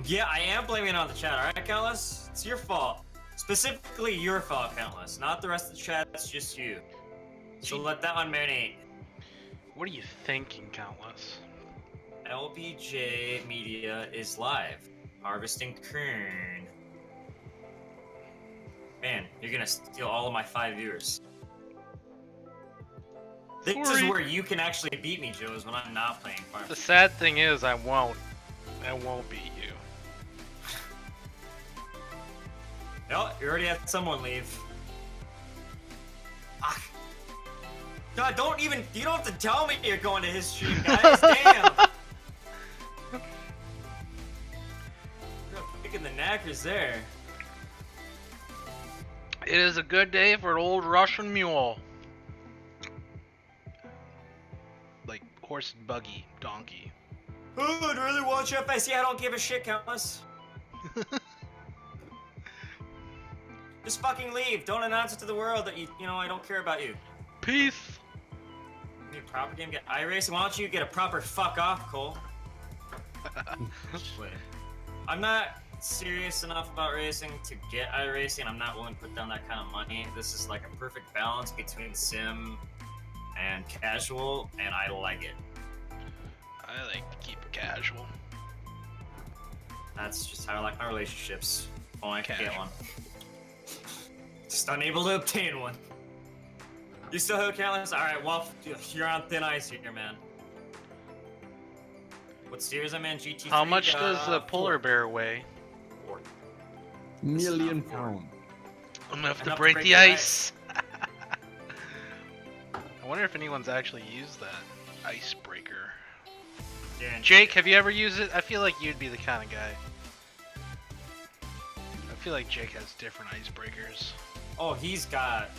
Yeah, I am blaming it on the chat, alright, Countless? It's your fault. Specifically your fault, Countless. Not the rest of the chat, it's just you. So let that one marinate. What are you thinking, Countless? LBJ Media is live. Harvesting Keeernnn. Man, you're gonna steal all of my 5 viewers. This is where you can actually beat me, Joe, is when I'm not playing Farm. The sad thing is, I won't beat you. No, you already had someone leave. Ah. God, you don't have to tell me you're going to his stream, guys, damn! You're picking the knackers there. It is a good day for an old Russian mule. Like horse and buggy, donkey. Oh, I'd really watch FIC, I don't give a shit, Countless. Just fucking leave. Don't announce it to the world that you know, I don't care about you. Peace. You need a proper game, get iRacing. Why don't you get a proper fuck off, Cole? Wait. I'm not serious enough about racing to get iRacing. I'm not willing to put down that kind of money. This is like a perfect balance between sim and casual, and I like it. I like to keep it casual. That's just how I like my relationships. Oh, I can get Casual. one. Just unable to obtain one. You still have Countless? Alright, well, you're on thin ice here, man. What series I'm in? GT3? How much does a polar bear weigh? 4. Million pounds. Enough to break the ice. I wonder if anyone's actually used that icebreaker. Yeah, Jake, have you ever used it? I feel like you'd be the kind of guy. I feel like Jake has different icebreakers. Oh, he's got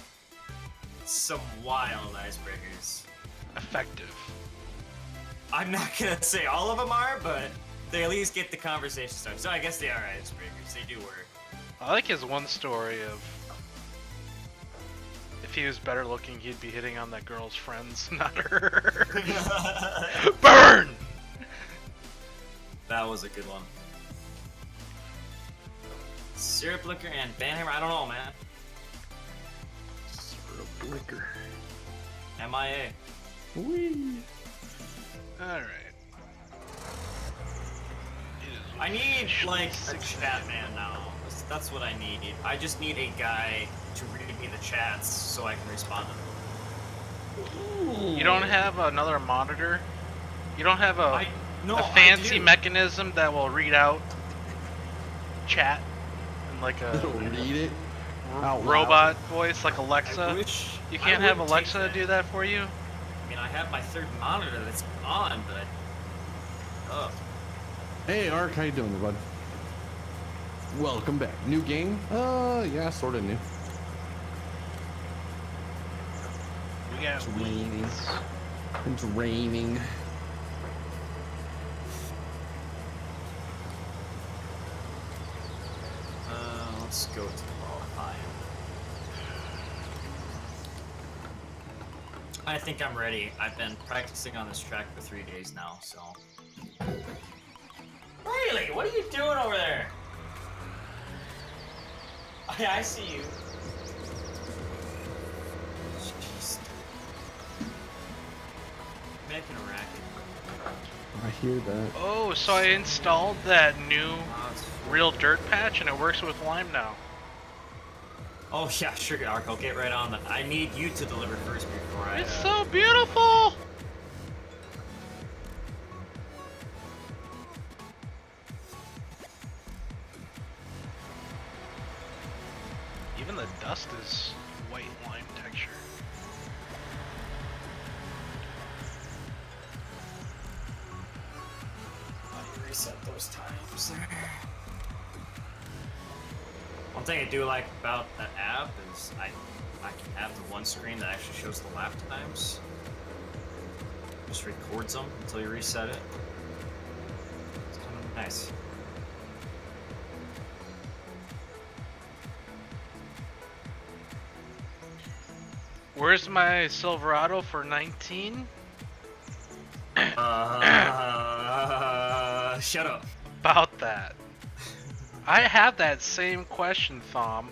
some wild icebreakers. Effective. I'm not gonna say all of them are, but they at least get the conversation started. So I guess they are icebreakers. They do work. I like his one story of if he was better looking, he'd be hitting on that girl's friends, not her. Burn! That was a good one. Syrup liquor and banhammer. I don't know, man. Syrup liquor. MIA. Whee. Alright. I need, like, a chat man now. That's what I need. I just need a guy to read me the chats so I can respond to them. You don't have another monitor? You don't have a No, fancy mechanism that will read out chat in like a It'll read it out robot voice like Alexa? I wish You can't I have would Alexa take do that for you? I mean, I have my third monitor that's on, but oh. Hey, Ark, how you doing, there, bud? Welcome back. New game? Yeah, sort of new. We got It's raining. It's raining. Let's go to qualifying. I think I'm ready. I've been practicing on this track for 3 days now, so. Riley, what are you doing over there? I see you. Jeez. Making a racket. I hear that. Oh, so I installed that new Oh, it's- Real Dirt patch and it works with Lime now. Oh yeah, sure, Ark. I'll get right on that. I need you to deliver first before I. It's so beautiful! Even the dust is white lime texture. Reset those times there. One thing I do like about that app is I can have the one screen that actually shows the lap times. Just records them until you reset it. It's kind of nice. Where's my Silverado for 19? Shut up. About that. I have that same question, Thom.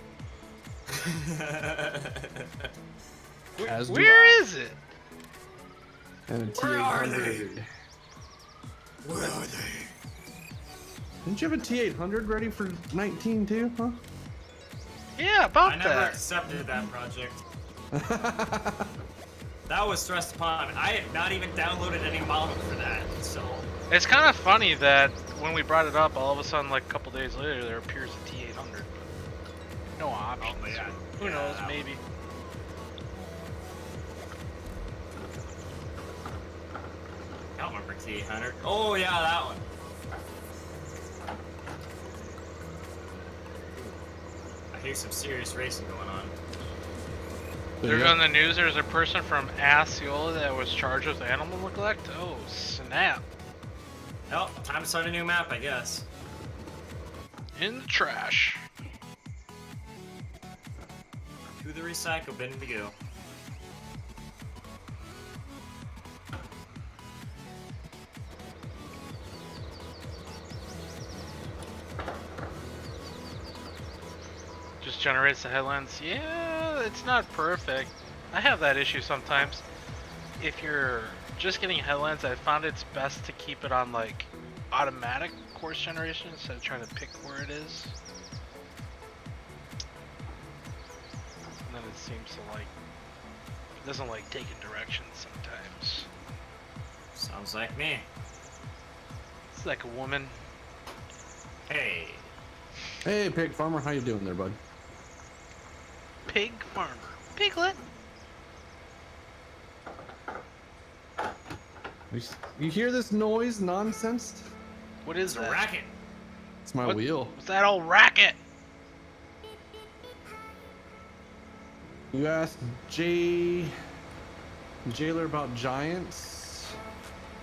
As do Where I. is it? And a Where are T800. Where are they? Didn't you have a T800 ready for 19 too, huh? Yeah, about I never that. accepted that project. That was thrust upon me. I had not even downloaded any model for that, so. It's kind of funny that when we brought it up, all of a sudden, like a couple days later, there appears a T800, but no options. Oh, yeah. Who Yeah, knows? that Maybe. I don't remember K800. Oh, yeah, that one. I hear some serious racing going on. There's on the news. There's a person from Osceola that was charged with animal neglect. Oh snap! Oh, time to start a new map, I guess. In the trash. To the recycle bin we go. Just generates the headlines. Yeah, it's not perfect. I have that issue sometimes. If you're just getting headlines, I found it's best to keep it on like automatic course generation instead of trying to pick where it is. And then it seems to like, it doesn't like taking directions sometimes. Sounds like me. It's like a woman. Hey. Hey, pig farmer, how you doing there, bud? Pig farmer. Piglet. You hear this noise nonsense? What is It's a that? racket. It's my What- wheel. What's that old racket? You asked Jailer about giants?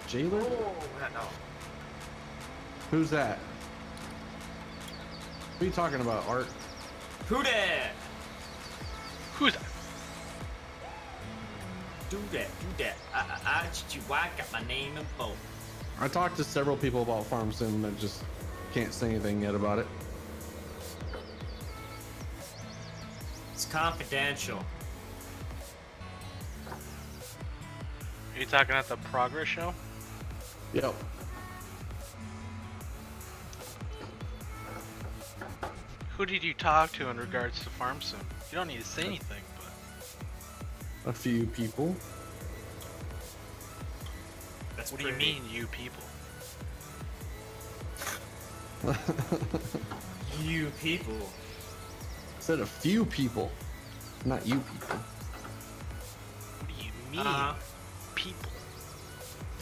Jailer? Oh, no. Who's that? What are you talking about, Art? Who dat? Who's that? Do that, do that. I got my name in bold. I talked to several people about Farm Sim that just can't say anything yet about it. It's confidential. Are you talking at the Progress show? Yep. Who did you talk to in regards to Farm Sim? You don't need to say anything, but A few people. That's what do you pretty. mean, you people? You people. Said a few people, not you people. What do you mean, people?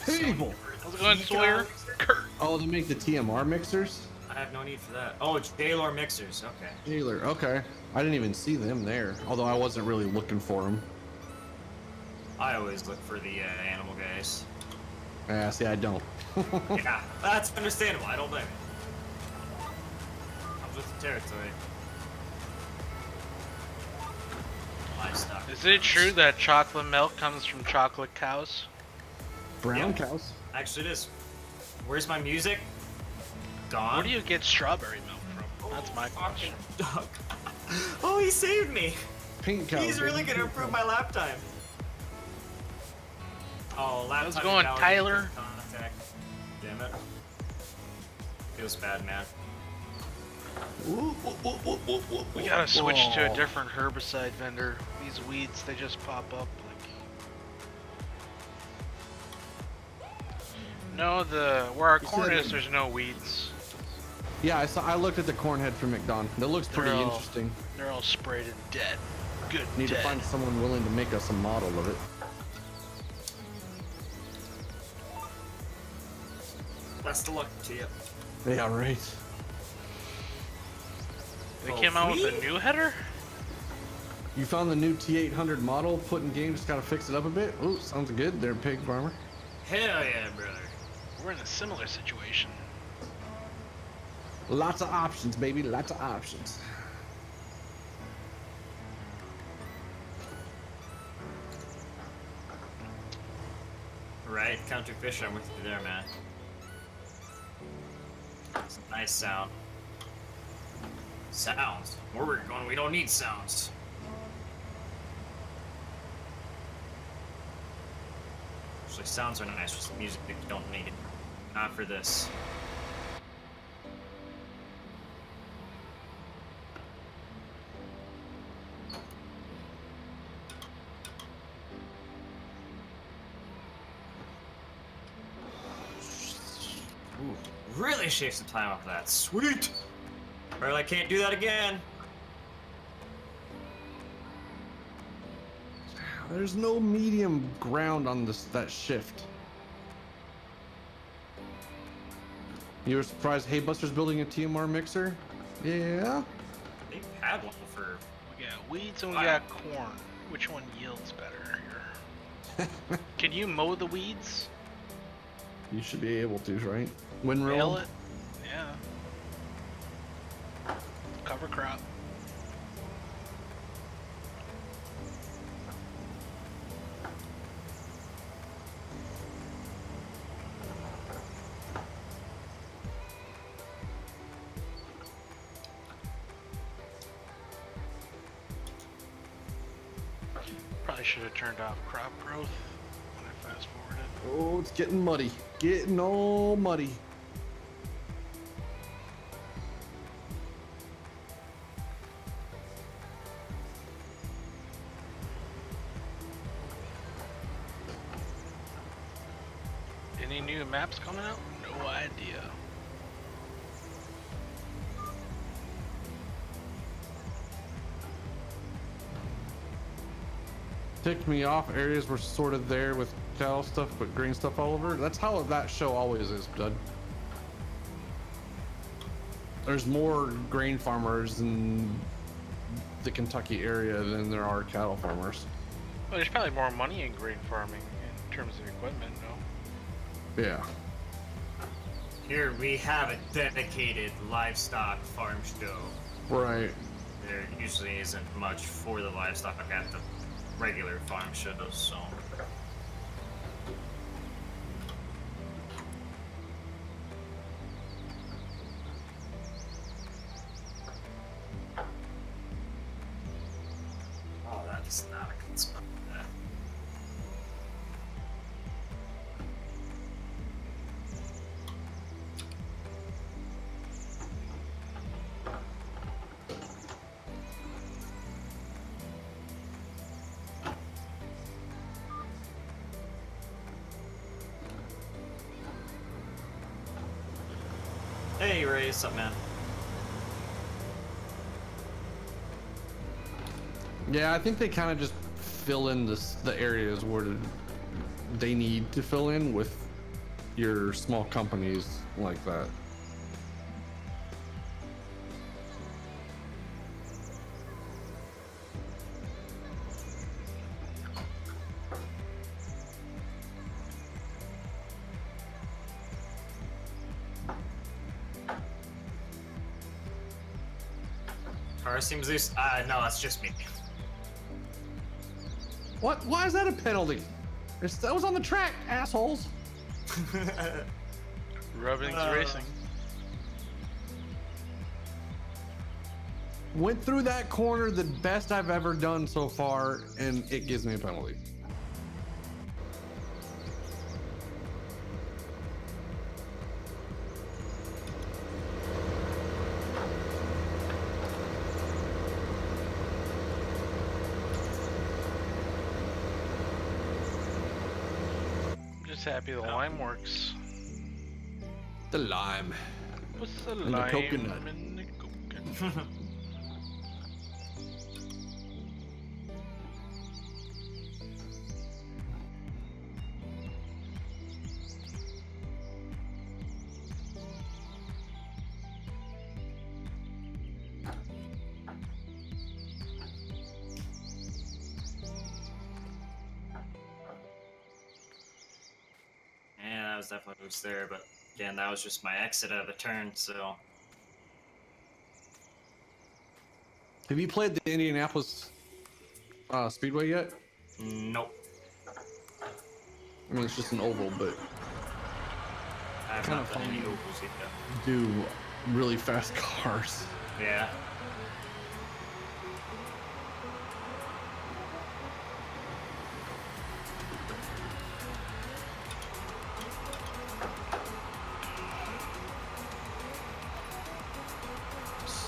People. How's it going, Sawyer? Kurt. Oh, they make the TMR mixers? I have no need for that. Oh, it's Jailor mixers. Okay. Jailer, okay. I didn't even see them there, although I wasn't really looking for them. I always look for the animal guys. See, I don't. Yeah, that's understandable. I don't blame you. Comes with the territory. Livestock. Is it true that chocolate milk comes from chocolate cows? Brown Yep. cows? Actually, it is. Where's my music? Gone. Where do you get strawberry milk from? That's my question. Dog. Oh, he saved me. Pink cows. He's really gonna improve my lap time. Oh, lap How's it time going, power Tyler? contact. Damn it. Feels bad, man. We gotta switch to a different herbicide vendor. These weeds, they just pop up like. No, where our corn is, there's no weeds. Yeah, I looked at the corn head from McDonald. That looks pretty They're all- interesting. They're all sprayed and dead. Good. Need dead. to find someone willing to make us a model of it. Best of luck to you. Yeah, right. They came out with a new header? You found the new T800 model, put in game, just gotta fix it up a bit. Ooh, sounds good there, pig farmer. Hell yeah, brother. We're in a similar situation. Lots of options, baby, lots of options. Right, Country Fisher, I'm with you there, man. It's a nice sound. Sounds. Where we're going, we don't need sounds. Actually, sounds are nice, just music that you don't need. Not for this. Ooh, really shave some time off of that. Sweet! Well, I can't do that again. There's no medium ground on that shift. You were surprised Hey Buster's building a TMR mixer? Yeah. They've had one for. We got weeds and we got corn. Which one yields better here? Can you mow the weeds? You should be able to, right? Windrow? Nail it? Yeah. Cover crop. Probably should have turned off crop growth when I fast forwarded. Oh, it's getting muddy. Getting all muddy. Any new maps coming out? No idea. Ticked me off. Areas were sort of there with cattle stuff, but green stuff all over. That's how that show always is, bud. There's more grain farmers in the Kentucky area than there are cattle farmers. Well, there's probably more money in grain farming in terms of equipment, no? Yeah. Here we have a dedicated livestock farm show. Right. There usually isn't much for the livestock at the regular farm shows, so. Oh, that is not a good spot for that. Hey Ray, what's up, man? Yeah, I think they kind of just fill in the areas where they need to fill in with your small companies like that. Car seems loose. No, that's just me. What? Why is that a penalty? That was on the track, assholes. Rubbing's racing. Went through that corner the best I've ever done so far, and it gives me a penalty. Just happy the lime works. The lime. What's the And the lime coconut. and the coconut? Yeah, that was definitely loose there, but again, that was just my exit out of the turn, so. Have you played the Indianapolis Speedway yet? Nope. I mean, it's just an oval, but I have Kinda not done any fun. ovals yet. do really fast cars. Yeah.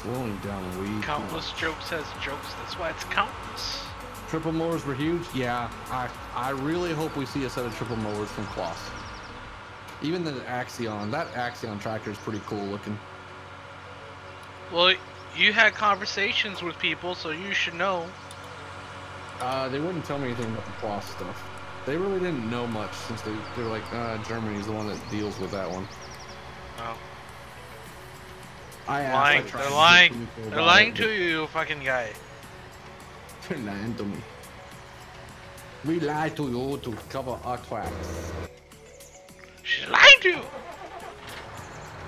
slowing down way too Countless much. jokes has jokes. That's why it's countless. Triple mowers were huge. Yeah, I really hope we see a set of triple mowers from Kloss. Even the Axion, that Axion tractor is pretty cool looking. Well, you had conversations with people, so you should know. They wouldn't tell me anything about the Kloss stuff. They really didn't know much since they were like, Germany's the one that deals with that one. Oh. I Lying. tried They're to lying. get people They're about lying it, to you, you fucking guy. They're lying to me. We lie to you to cover our tracks. She's lying to you.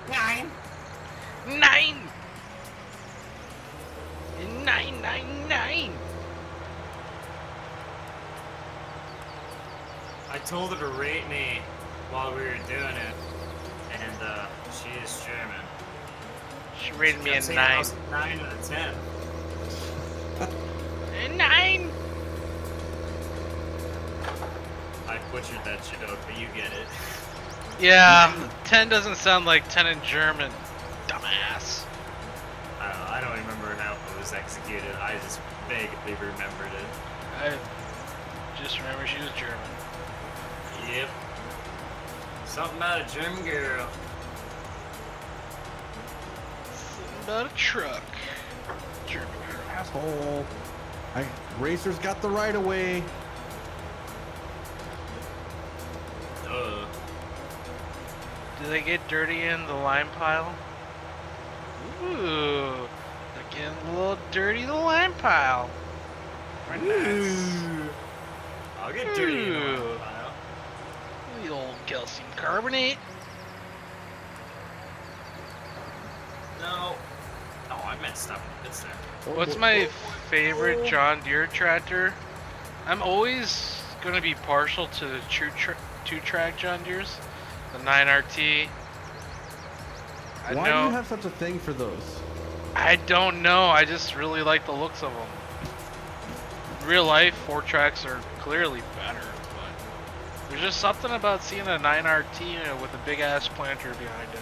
9. 9. 999. I told her to rate me while we were doing it, and she is German. She rated me a Kept saying I 9. was 9 out of 10. A 9. I butchered that joke, but you get it. Yeah, 10 doesn't sound like 10 in German. Dumbass. I don't know. I don't remember how it was executed. I just vaguely remembered it. I just remember she was German. Yep. Something about a German girl. Something about a truck. German girl. Asshole. Racers got the right of way. Do they get dirty in the lime pile? Ooh, they're getting a little dirty in the lime pile. Very nice. I'll get dirty in the Ooh. lime pile. The old calcium carbonate. No. Oh, I meant stuff in the bits there. What's my favorite John Deere tractor? I'm always gonna be partial to the two-track John Deeres, the 9RT. Why do you have such a thing for those? I don't know. I just really like the looks of them. In real life, 4-tracks are clearly better, but there's just something about seeing a 9RT with a big ass planter behind it.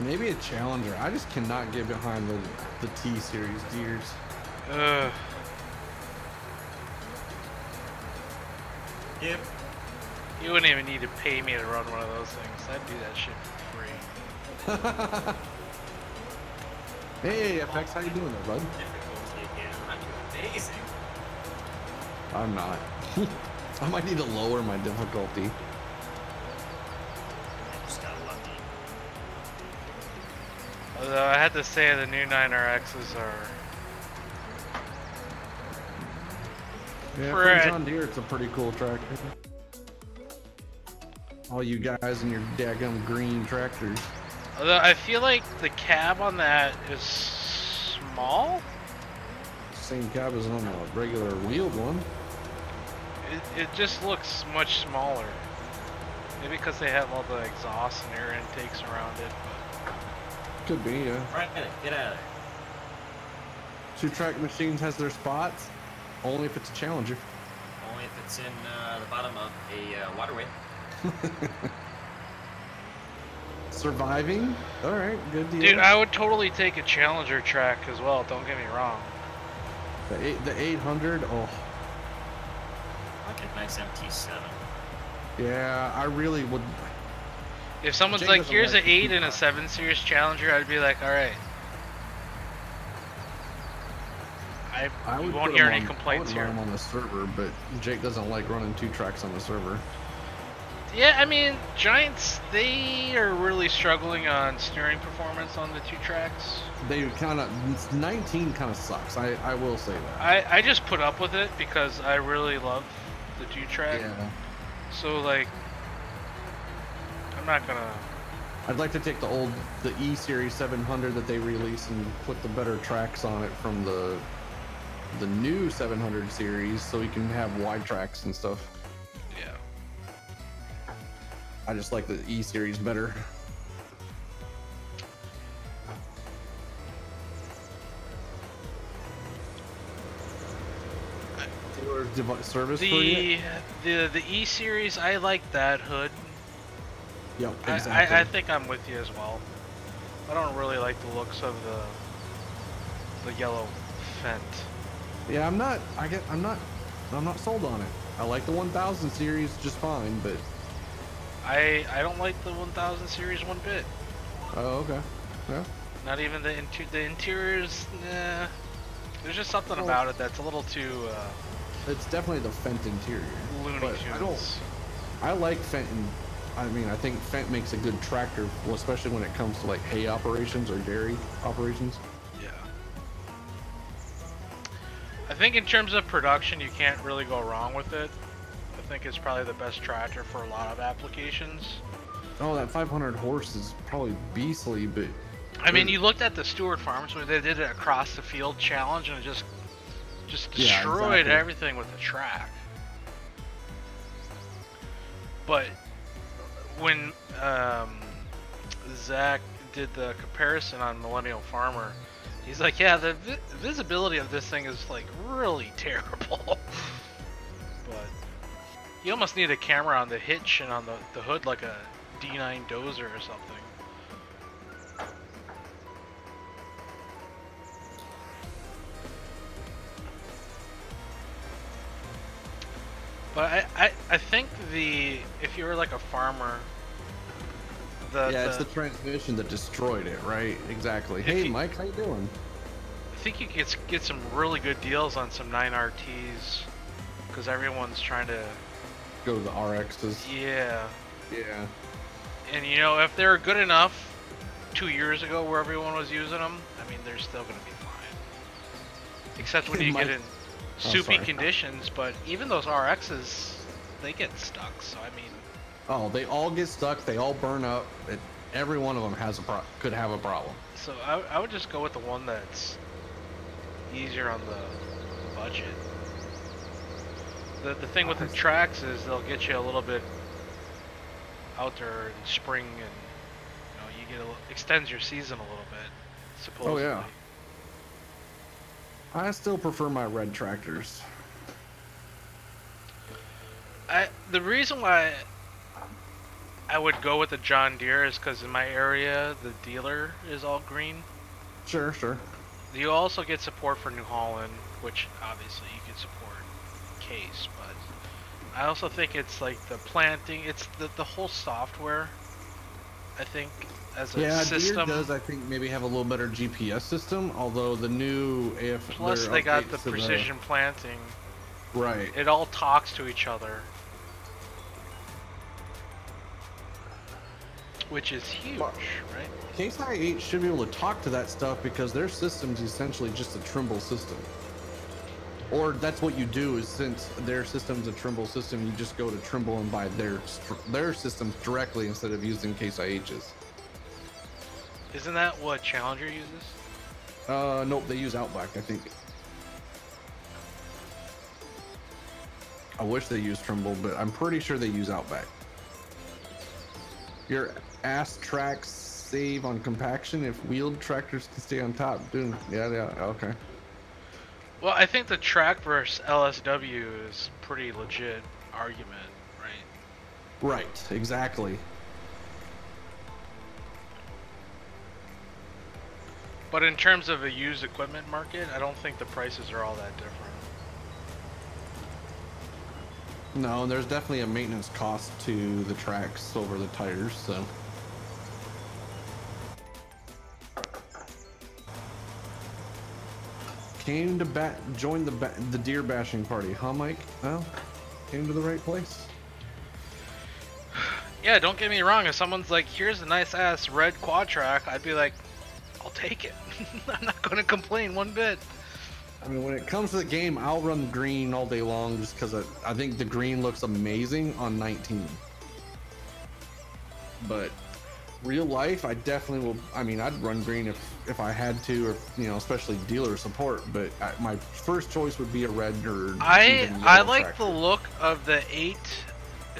Maybe a Challenger. I just cannot get behind the T series Deers. Ugh. Yep. You wouldn't even need to pay me to run one of those things. I'd do that shit for free. Hey, FX, how you doing there, bud? Difficulty again. I'm doing amazing. I'm not. I might need to lower my difficulty. I just got lucky. Although I had to say the new 9RXs are... Yeah, For for a- John Deere, it's a pretty cool tractor. All you guys in your daggum green tractors. Although I feel like the cab on that is small? Same cab as on a regular wheeled one. It just looks much smaller. Maybe because they have all the exhaust and air intakes around it, but... Could be, yeah. Right, get out of there. Two-track machines has their spots. Only if it's a Challenger. Only if it's in the bottom of a waterway. Surviving? Alright, good deal. Dude, I would totally take a Challenger track as well, don't get me wrong. The 800, oh. Like a nice MT7. Yeah, I really would. If someone's Jay like, doesn't here's like an 8 and a 7 Series Challenger, I'd be like, alright. I You would won't put hear them any on- complaints I would here. run them on the server, but Jake doesn't like running two tracks on the server. Yeah, I mean, Giants, they are really struggling on steering performance on the 2 tracks. They kind of 19 kind of sucks. I will say that. I just put up with it because I really love the 2 track. Yeah. So like, I'm not gonna. I'd like to take the E Series 700 that they released and put the better tracks on it from the new 700 series, so we can have wide tracks and stuff. Yeah. I just like the E Series better. Service for you? The E series, I like that hood. Yep, exactly. I think I'm with you as well. I don't really like the looks of the yellow Fent. Yeah, I'm not sold on it. I like the 1000 series just fine, but I don't like the 1000 series one bit. oh, okay. Yeah. Not even the interiors. Nah. There's just something about it that's a little too It's definitely the Fent interior. Looney But Tunes. I like Fent. I mean, I think Fent makes a good tractor, well, especially when it comes to like hay operations or dairy operations. Yeah. I think in terms of production, you can't really go wrong with it. I think it's probably the best tractor for a lot of applications. Oh, that 500 horse is probably beastly, but I mean, you looked at the Stewart Farms when they did it across the field challenge, and it just destroyed exactly. everything with the track. But when Zach did the comparison on Millennial Farmer, he's like, yeah, the visibility of this thing is like really terrible. But you almost need a camera on the hitch and on the hood like a D9 Dozer or something. But I think if you were like a farmer, it's the transmission that destroyed it, right? Exactly. Hey, Mike, how you doing? I think you could get some really good deals on some 9RTs because everyone's trying to go to the RXs. Yeah. Yeah. And you know, if they're good enough 2 years ago where everyone was using them, I mean, they're still going to be fine. Except when you get in soupy conditions, but even those RXs, they get stuck. So I mean, oh, they all get stuck. They all burn up. Every one of them has could have a problem. So I would just go with the one that's easier on the budget. The thing with the tracks is they'll get you a little bit out there in spring, and you know, extends your season a little bit, supposedly. Oh yeah. I still prefer my red tractors. The reason why I would go with the John Deere is because in my area the dealer is all green. Sure. You also get support for New Holland, which obviously you can support Case, but I also think it's like the planting, it's the whole software. I think as a system. Deere does, I think, maybe have a little better GPS system, although the new AF. Plus they got the precision planting. Right. It all talks to each other, which is huge, right? Case I8 should be able to talk to that stuff because their system's essentially just a Trimble system. Or that's what you do, is since their system's a Trimble system, you just go to Trimble and buy their systems directly instead of using Case IH's. Isn't that what Challenger uses? Nope, they use Outback, I think. I wish they used Trimble, but I'm pretty sure they use Outback. Your ass tracks save on compaction if wheeled tractors can stay on top. Dude, yeah, okay. Well, I think the track versus LSW is pretty legit argument, right? Right, exactly. But in terms of a used equipment market, I don't think the prices are all that different. No, there's definitely a maintenance cost to the tracks over the tires, so. Came to join the deer bashing party, huh, Mike? Well, came to the right place. Yeah, don't get me wrong. If someone's like, "Here's a nice ass red quad track," I'd be like, "I'll take it." I'm not going to complain one bit. I mean, when it comes to the game, I'll run green all day long just because I think the green looks amazing on 19. But real life, I definitely will. I mean, I'd run green if I had to, or especially dealer support. But my first choice would be a red or. I like the look of the 8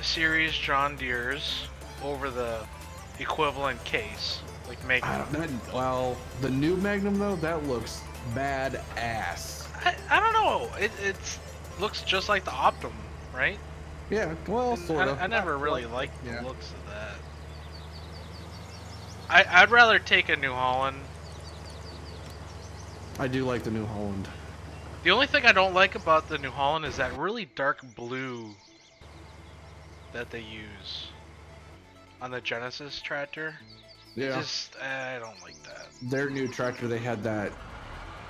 Series John Deere's over the equivalent Case, like Magnum. Well, the new Magnum though, that looks badass. I don't know. It looks just like the Optum, right? Yeah, well, sort of. I never really liked the looks of I'd rather take a New Holland. I do like the New Holland. The only thing I don't like about the New Holland is that really dark blue that they use on the Genesis tractor. Yeah. I don't like that. Their new tractor, they had that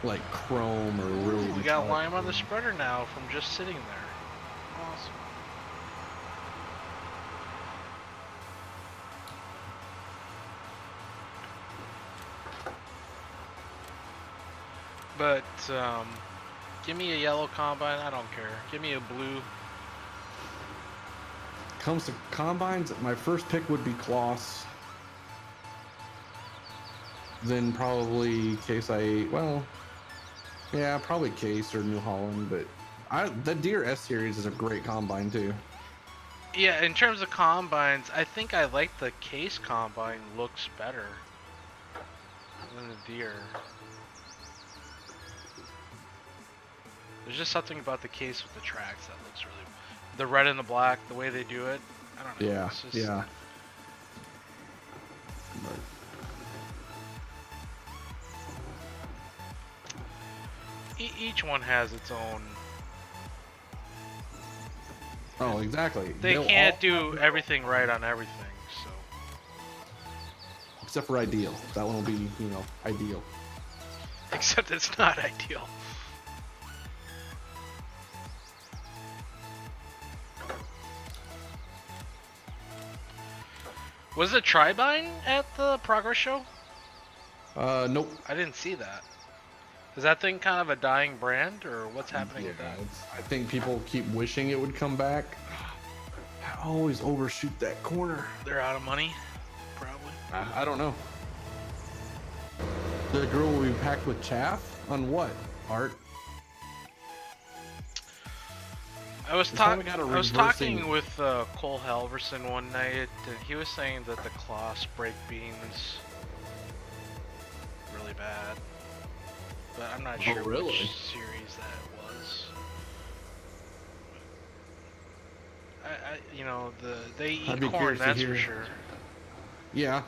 like chrome or really. We got lime on the spreader now from just sitting there. Awesome. But give me a yellow combine. I don't care. Give me a blue. Comes to combines, my first pick would be Kloss. Then probably Case I8. Well, yeah, probably Case or New Holland. But the Deere S series is a great combine too. Yeah, in terms of combines, I think I like the Case combine. Looks better than the Deere. There's just something about the Case with the tracks that looks really. The red and the black, the way they do it. I don't know. Yeah, Just, yeah. Each one has its own. Oh, exactly. They can't do everything right on everything, so. Except for Ideal. That one will be, ideal. Except it's not ideal. Was it Tribine at the Progress Show? Nope. I didn't see that. Is that thing kind of a dying brand, or what's happening with that? I think people keep wishing it would come back. I always overshoot that corner. They're out of money, probably. I don't know. The grill will be packed with chaff? On what, Art? I was reversing- talking with Cole Halverson one night, and he was saying that the Kloss brake beams really bad, but I'm not sure really? which series that was. They I'd eat be corn, curious to that's for hear. sure. Yeah.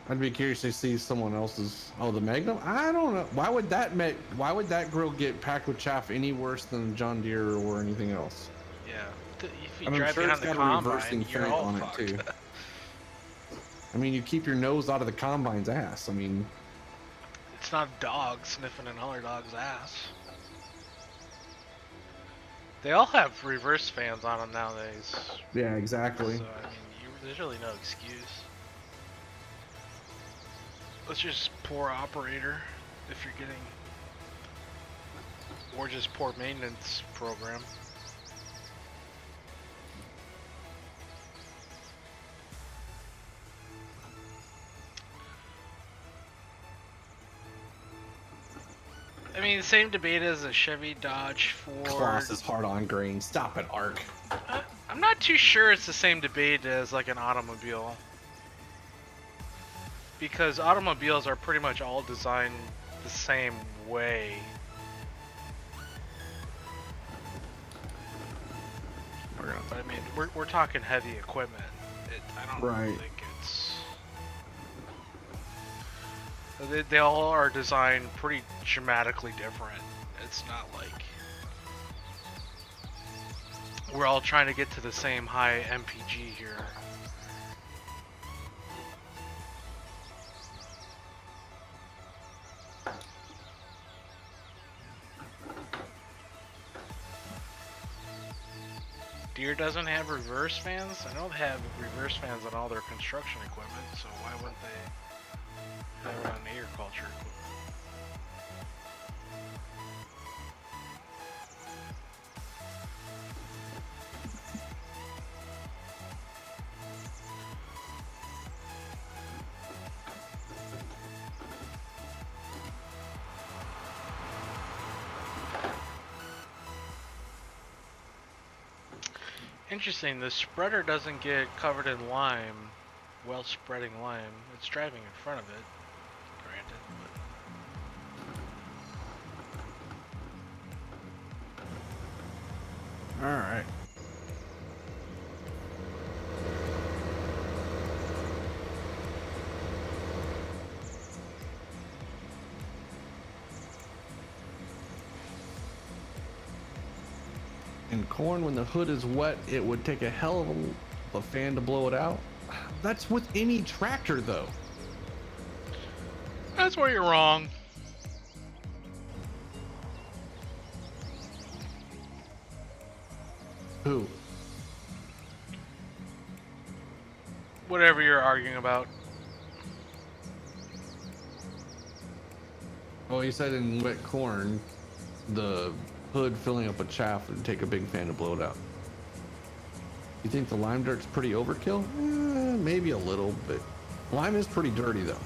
I'd be curious to see someone else's. Oh, the Magnum? I don't know. Why would that grill get packed with chaff any worse than John Deere or anything else? Yeah, if you I'm drive sure behind it's the got a reversing combine, you're fan all on fucked. it too. I mean, you keep your nose out of the combine's ass. I mean, It's not a dog sniffing another dog's ass. They all have reverse fans on them nowadays. yeah, exactly. So, I mean, there's really no excuse. It's just poor operator if you're getting, or just poor maintenance program. I mean, same debate as a Chevy Dodge for. Kloss is hard on grain. Stop it, Ark. I'm not too sure it's the same debate as like an automobile. Because automobiles are pretty much all designed the same way. But I mean, we're talking heavy equipment. I don't Right. think it's. They all are designed pretty dramatically different. It's not like we're all trying to get to the same high MPG here. Deere doesn't have reverse fans? I know they have reverse fans on all their construction equipment, so why wouldn't they have it on agriculture equipment? Interesting, the spreader doesn't get covered in lime, well spreading lime. It's driving in front of it, granted. All right. In corn, when the hood is wet, it would take a hell of a fan to blow it out. That's with any tractor, though. That's where you're wrong. Who? Whatever you're arguing about. Oh, you said in wet corn, the hood filling up with chaff would take a big fan to blow it out. You think the lime dirt's pretty overkill? Maybe a little bit. Lime is pretty dirty, though.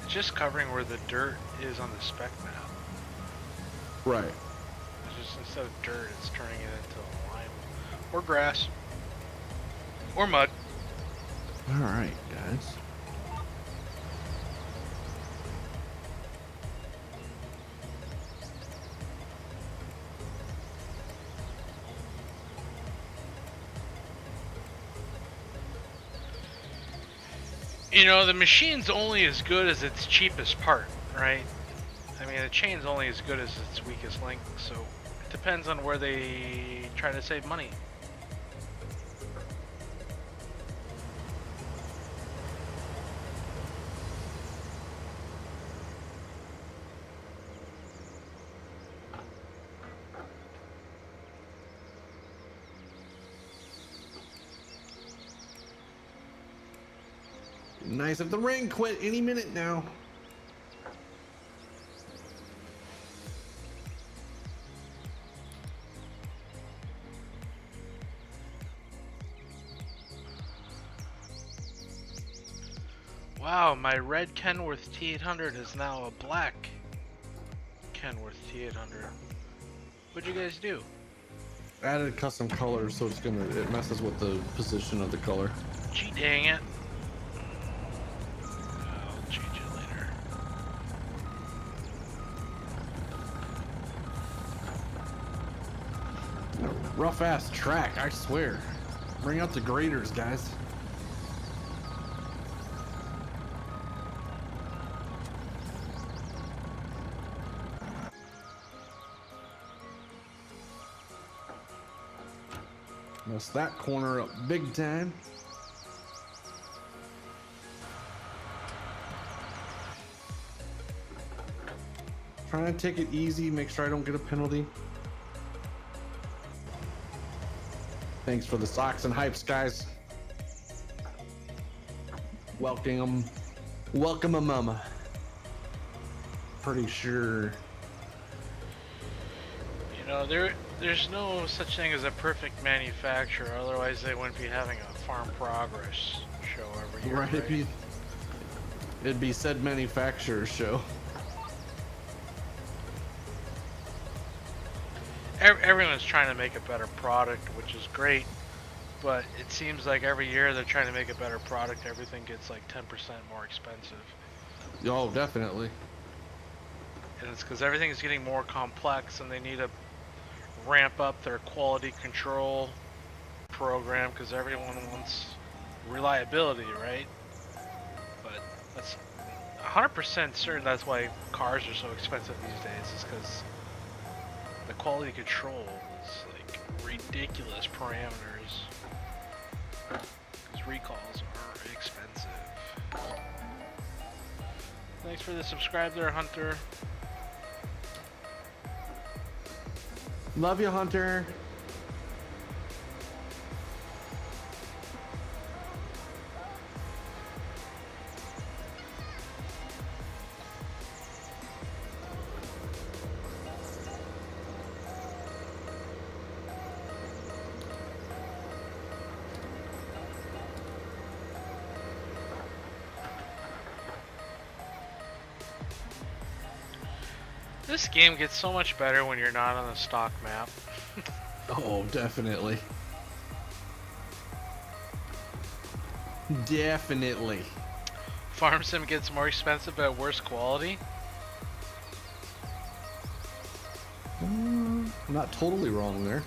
It's just covering where the dirt is on the spec map. Right. It's just instead of dirt, it's turning it into lime. Or grass. Or mud. Alright, guys. You know, the machine's only as good as its cheapest part, right? I mean, the chain's only as good as its weakest link, so it depends on where they try to save money. Nice if the rain quit any minute now. Wow, my red Kenworth T800 is now a black Kenworth T800. What'd you guys do? Added custom colors, so it messes with the position of the color. Gee dang it. I'll change it later. Rough ass track, I swear. Bring out the graders, guys. Mess that corner up big time. Trying to take it easy, make sure I don't get a penalty. Thanks for the socks and hypes, guys. Welcome a mama. Pretty sure. You know, there's no such thing as a perfect manufacturer, otherwise they wouldn't be having a farm progress show every year. Right? It'd be said manufacturer show. Everyone's trying to make a better product, which is great, but it seems like every year they're trying to make a better product, everything gets like 10% more expensive. Oh, definitely. And it's because everything's getting more complex and they need to ramp up their quality control program because everyone wants reliability, right? But that's 100% certain that's why cars are so expensive these days, is because the quality control is like ridiculous parameters. Because recalls are expensive. Thanks for the subscribe there, Hunter. Love you, Hunter. This game gets so much better when you're not on the stock map. Oh, definitely. Definitely. Farm Sim gets more expensive but worse quality. Not totally wrong there.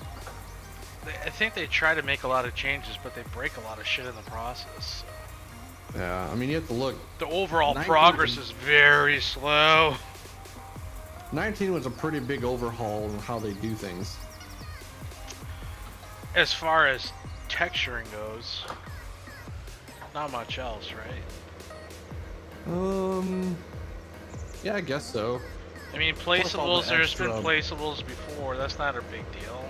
I think they try to make a lot of changes, but they break a lot of shit in the process. So. Yeah, I mean, you have to look. The overall progress is very slow. 19 was a pretty big overhaul in how they do things. As far as texturing goes, not much else, right? Yeah, I guess so. I mean, Plus all placeables, the there's been extra- placeables before, that's not a big deal.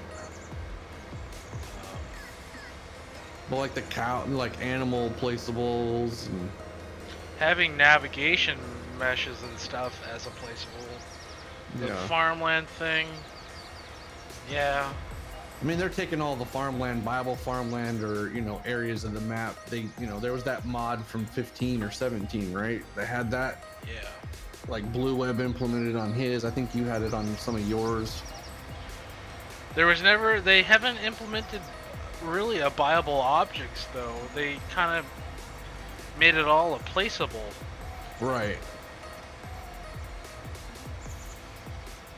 But like the cow, like animal placeables. And... Having navigation meshes and stuff as a placeable. The yeah. farmland thing, yeah. I mean, they're taking all the farmland, viable farmland, or areas of the map. They, there was that mod from 15 or 17, right? They had that. Yeah. Like Blue Web implemented on his. I think you had it on some of yours. They haven't implemented really a buyable objects though. They kind of made it all a placeable. Right.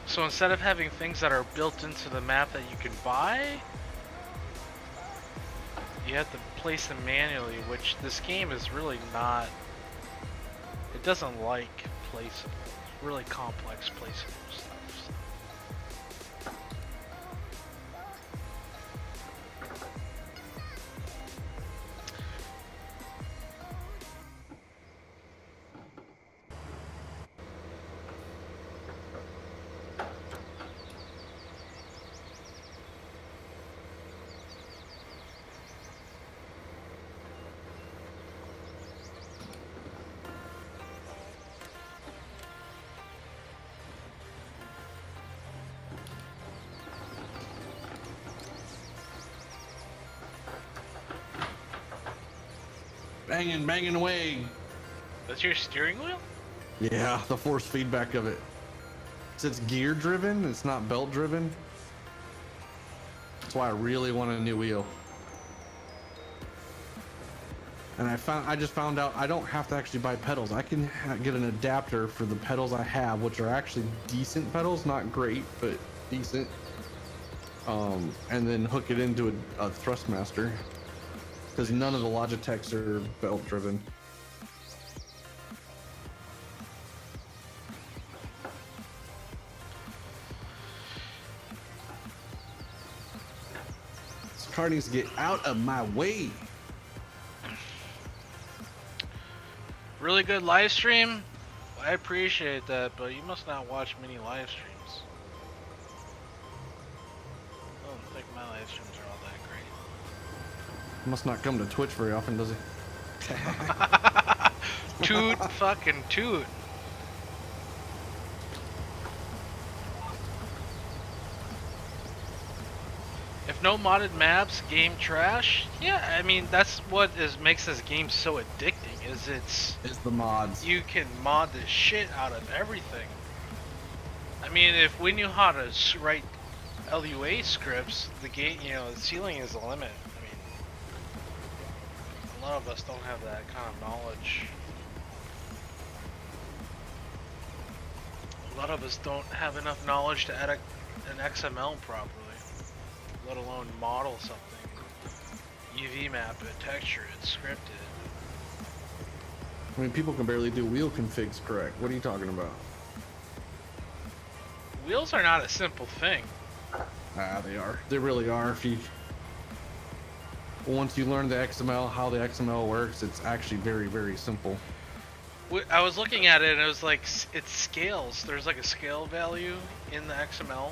So instead of having things that are built into the map that you can buy, you have to place them manually, which this game is really not. It doesn't like placeable, really complex placeable stuff. Banging away. That's your steering wheel? Yeah, the force feedback of it. It's gear driven, it's not belt driven. That's why I really want a new wheel. And I just found out I don't have to actually buy pedals. I can get an adapter for the pedals I have, which are actually decent pedals, not great, but decent. And then hook it into a Thrustmaster. Because none of the Logitechs are belt driven. This car needs to get out of my way. Really good live stream? I appreciate that, but you must not watch many live streams. I don't think my live streams are all that great. Must not come to Twitch very often, does he? Toot fucking toot. If no modded maps, game trash. Yeah, I mean that's what makes this game so addicting. It's the mods. You can mod the shit out of everything. I mean, if we knew how to write LUA scripts, the game, the ceiling is the limit. I mean, a lot of us don't have that kind of knowledge. A lot of us don't have enough knowledge to edit an XML properly, let alone model something, UV map it, texture it, script it. I mean, people can barely do wheel configs correct. What are you talking about? Wheels are not a simple thing. Ah, they are. They really are. Once you learn the XML, how the XML works, it's actually very, very simple. I was looking at it and it was like, it scales. There's like a scale value in the XML.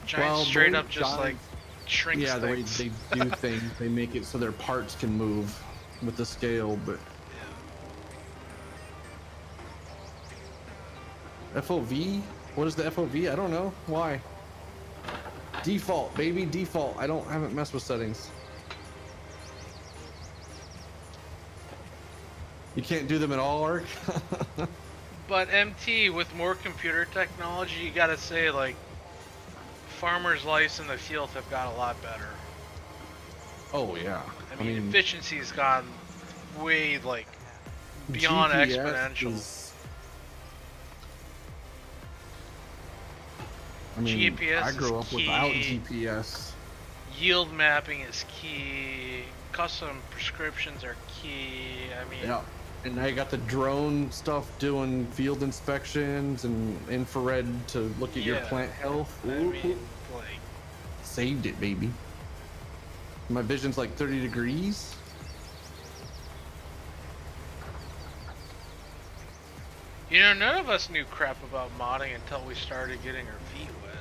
Giant straight up just like shrinks things. Yeah, the way things. they do things, they make it so their parts can move with the scale, but... FOV? What is the FOV? I don't know. Why? Default, baby, default. I haven't messed with settings. You can't do them at all, Ark? But MT, with more computer technology, you gotta say, like, farmers' lives in the field have got a lot better. Oh, yeah. I mean efficiency's gone way, like, beyond exponential. GPS I grew up key. without GPS. Yield mapping is key. Custom prescriptions are key. I mean, yeah. And now you got the drone stuff doing field inspections and infrared to look at your plant health. I mean, like, saved it, baby. My vision's like 30 degrees. You know, none of us knew crap about modding until we started getting our feet wet.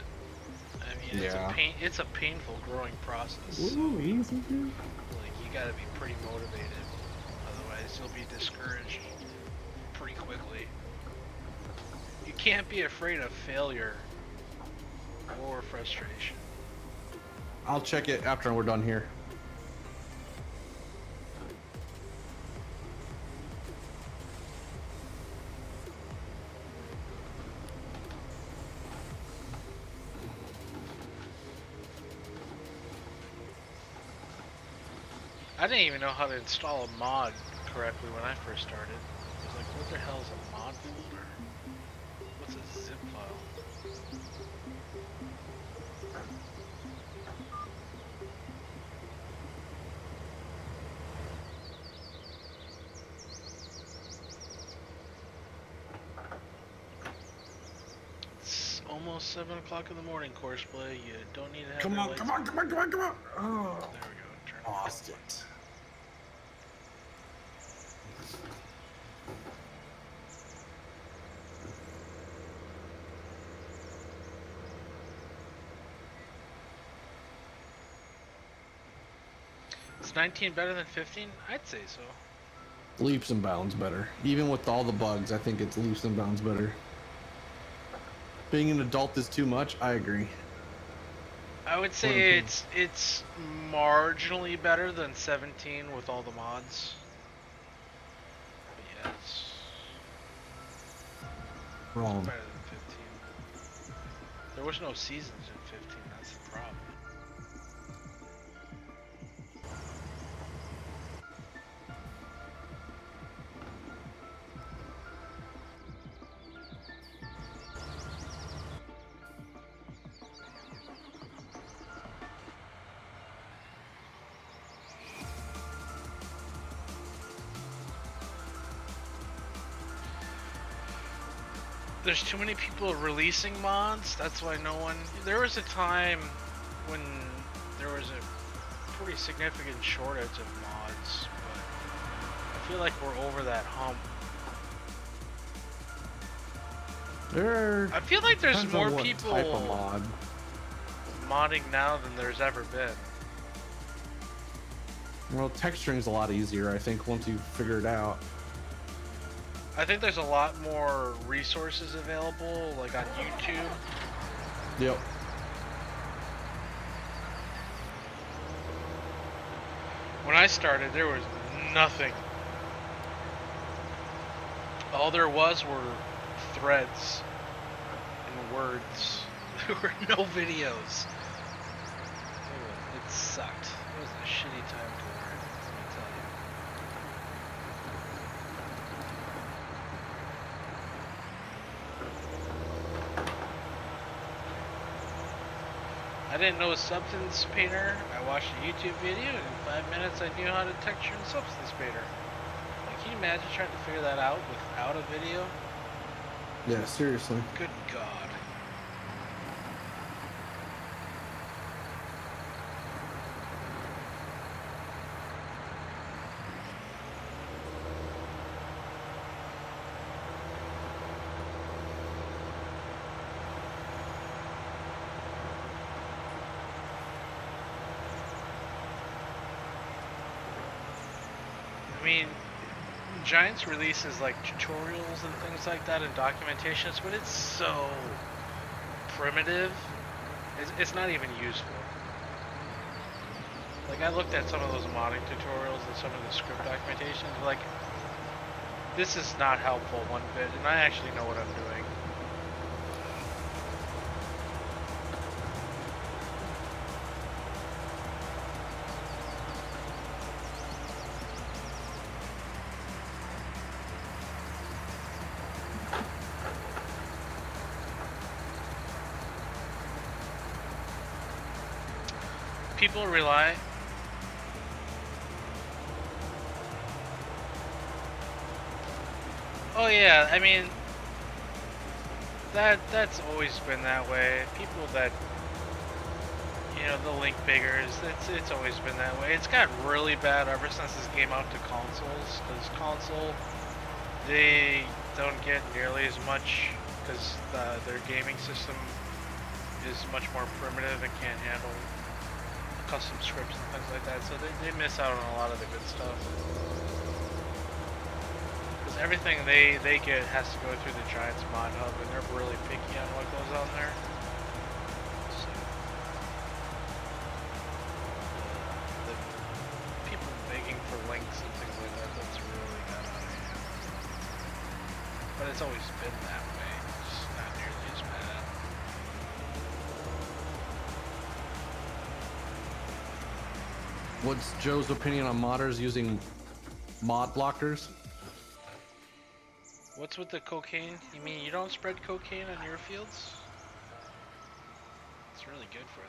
I mean, it's a painful growing process. Ooh, easy, dude. Like, you gotta be pretty motivated. Otherwise, you'll be discouraged pretty quickly. You can't be afraid of failure or frustration. I'll check it after we're done here. I didn't even know how to install a mod correctly when I first started. I was like, what the hell is a mod folder? What's a zip file? It's almost 7 o'clock in the morning, Courseplay. You don't need to have Come your on, lights come on, come on, come on, come on. Oh, There we go. Turn it lost it. Is 19 better than 15? I'd say so. Leaps and bounds better. Even with all the bugs, I think it's leaps and bounds better. Being an adult is too much. I agree. I would say it's marginally better than 17 with all the mods. But yeah, it's Wrong. better than 15. There was no seasons in 15, that's the problem. There's too many people releasing mods, that's why no one... There was a time when there was a pretty significant shortage of mods, but I feel like we're over that hump. I feel like there's more people type of mod. modding now than there's ever been. Well, texturing's a lot easier, I think, once you figure it out. I think there's a lot more resources available, like on YouTube. Yep. When I started, there was nothing. All there was were threads and words. There were no videos. It sucked. It was a shitty time to learn, let me tell you. I didn't know a Substance Painter. I watched a YouTube video, and in 5 minutes I knew how to texture in Substance Painter. Like, can you imagine trying to figure that out without a video? Yeah, seriously. Good God. I mean, Giants releases like tutorials and things like that and documentations, but it's so primitive. It's not even useful. Like, I looked at some of those modding tutorials and some of the script documentations, like, this is not helpful one bit, and I actually know what I'm doing. People rely. Oh yeah, I mean, that's always been that way. People that, you you know, the link biggers. It's always been that way. It's got really bad ever since this came out to consoles, because console, they don't get nearly as much, because their gaming system is much more primitive and can't handle custom scripts and things like that, so they miss out on a lot of the good stuff. Because everything they get has to go through the Giants mod hub, and they're really picky on what goes on there. So, the people begging for links and things like that, that's really got out of hand. But it's always been that way, just not nearly as bad. What's Joe's opinion on modders using mod blockers? What's with the cocaine? You mean you don't spread cocaine on your fields? It's really good for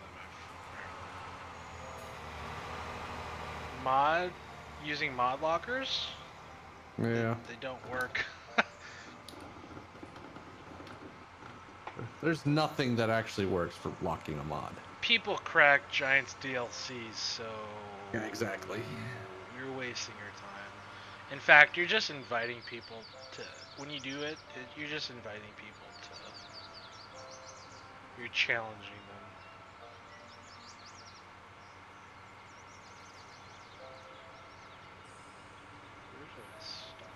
them. Using mod lockers? Yeah. They don't work. There's nothing that actually works for blocking a mod. People crack Giants DLCs, so Yeah, exactly. you're wasting your time. In fact, you're just inviting people to, when you do it, you're just inviting people to, you're challenging them. Where did I stop?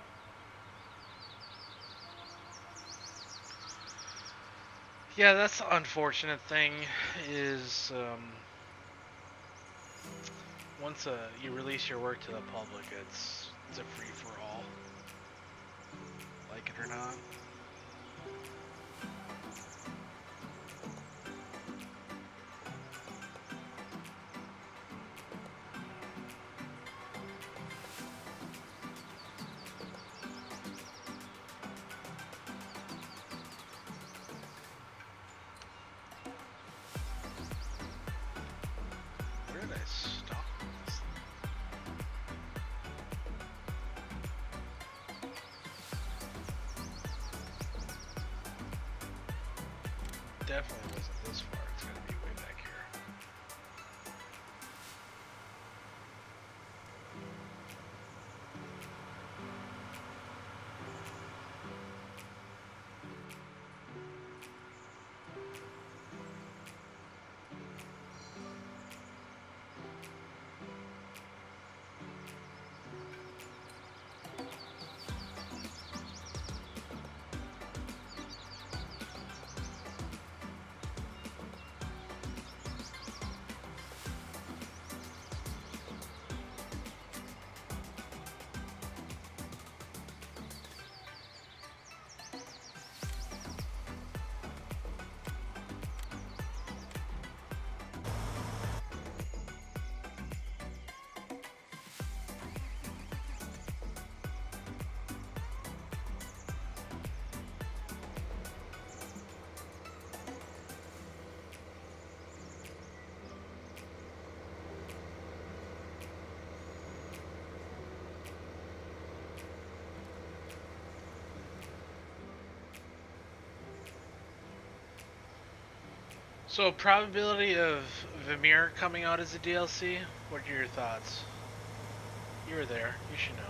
Yeah, that's the unfortunate thing is, once you release your work to the public, it's a free-for-all. Like it or not. Where did I stop this thing? Definitely wasn't this far. It's gonna be way back here. So, probability of Vimir coming out as a DLC? What are your thoughts? You were there. You should know.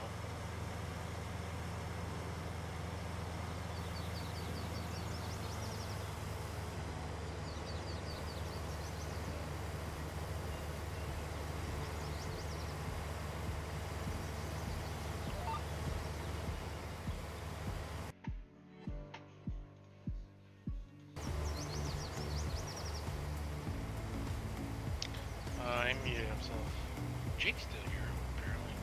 He muted himself. Jake's still here, apparently.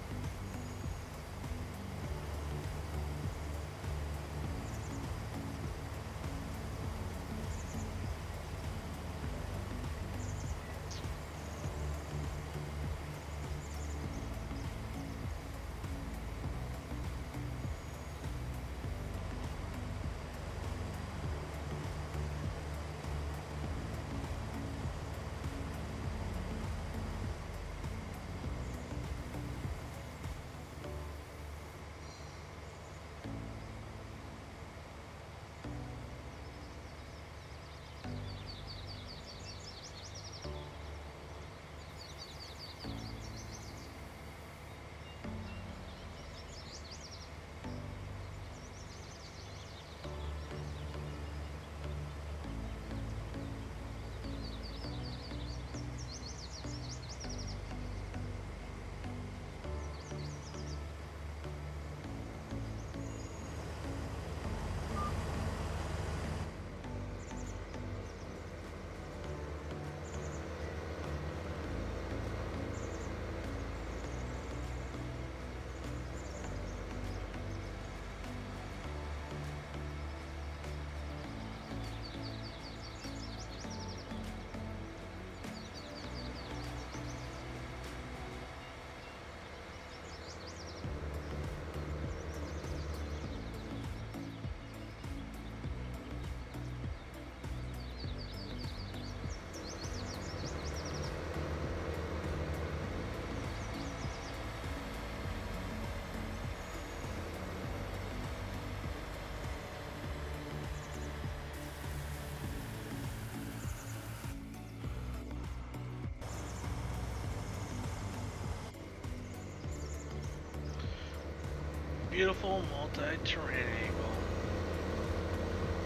Beautiful multi-terrain angle.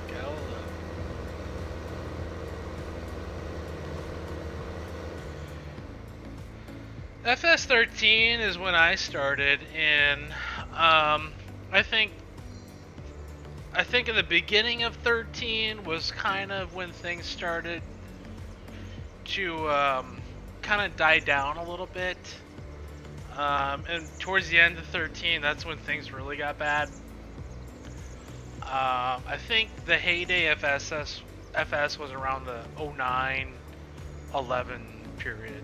Gotta love it. FS13 is when I started, and I think in the beginning of 13 was kind of when things started to kind of die down a little bit. And towards the end of 13, that's when things really got bad. I think the heyday of FS was around the 09, 11 period.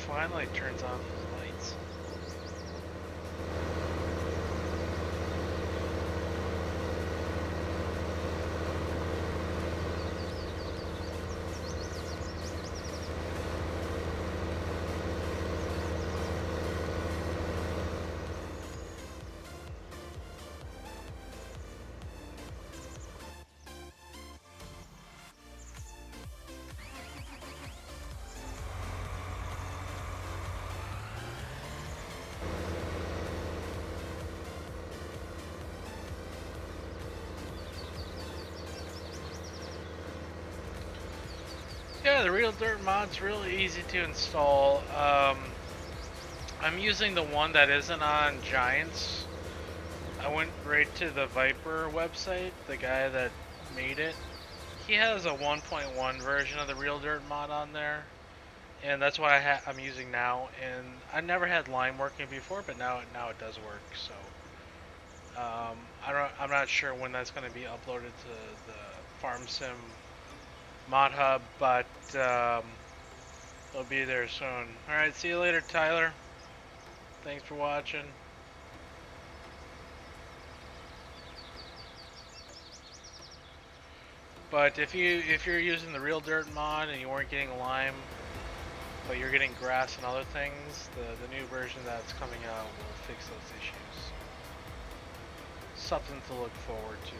Finally turns on his lights. Yeah, the Real Dirt mod's really easy to install. I'm using the one that isn't on Giants. I went right to the Viper website, the guy that made it. He has a 1.1 version of the Real Dirt mod on there, and that's what I'm using now. And I never had Lime working before, but now it does work. So I'm not sure when that's going to be uploaded to the Farm Sim Mod Hub, but it'll be there soon. Alright, see you later, Tyler. Thanks for watching. But if you're using the Real Dirt mod and you weren't getting Lime, but you're getting grass and other things, the new version that's coming out will fix those issues. Something to look forward to.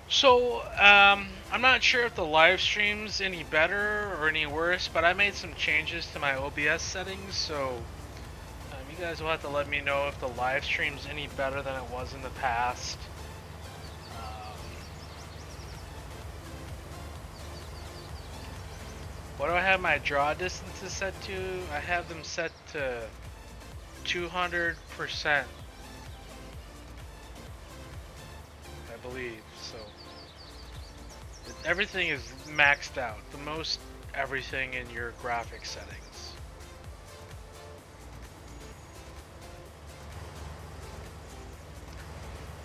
So, I'm not sure if the live stream's any better or any worse, but I made some changes to my OBS settings, so you guys will have to let me know if the live stream's any better than it was in the past. What do I have my draw distances set to? I have them set to 200%, I believe, so. Everything is maxed out. The most everything in your graphic settings.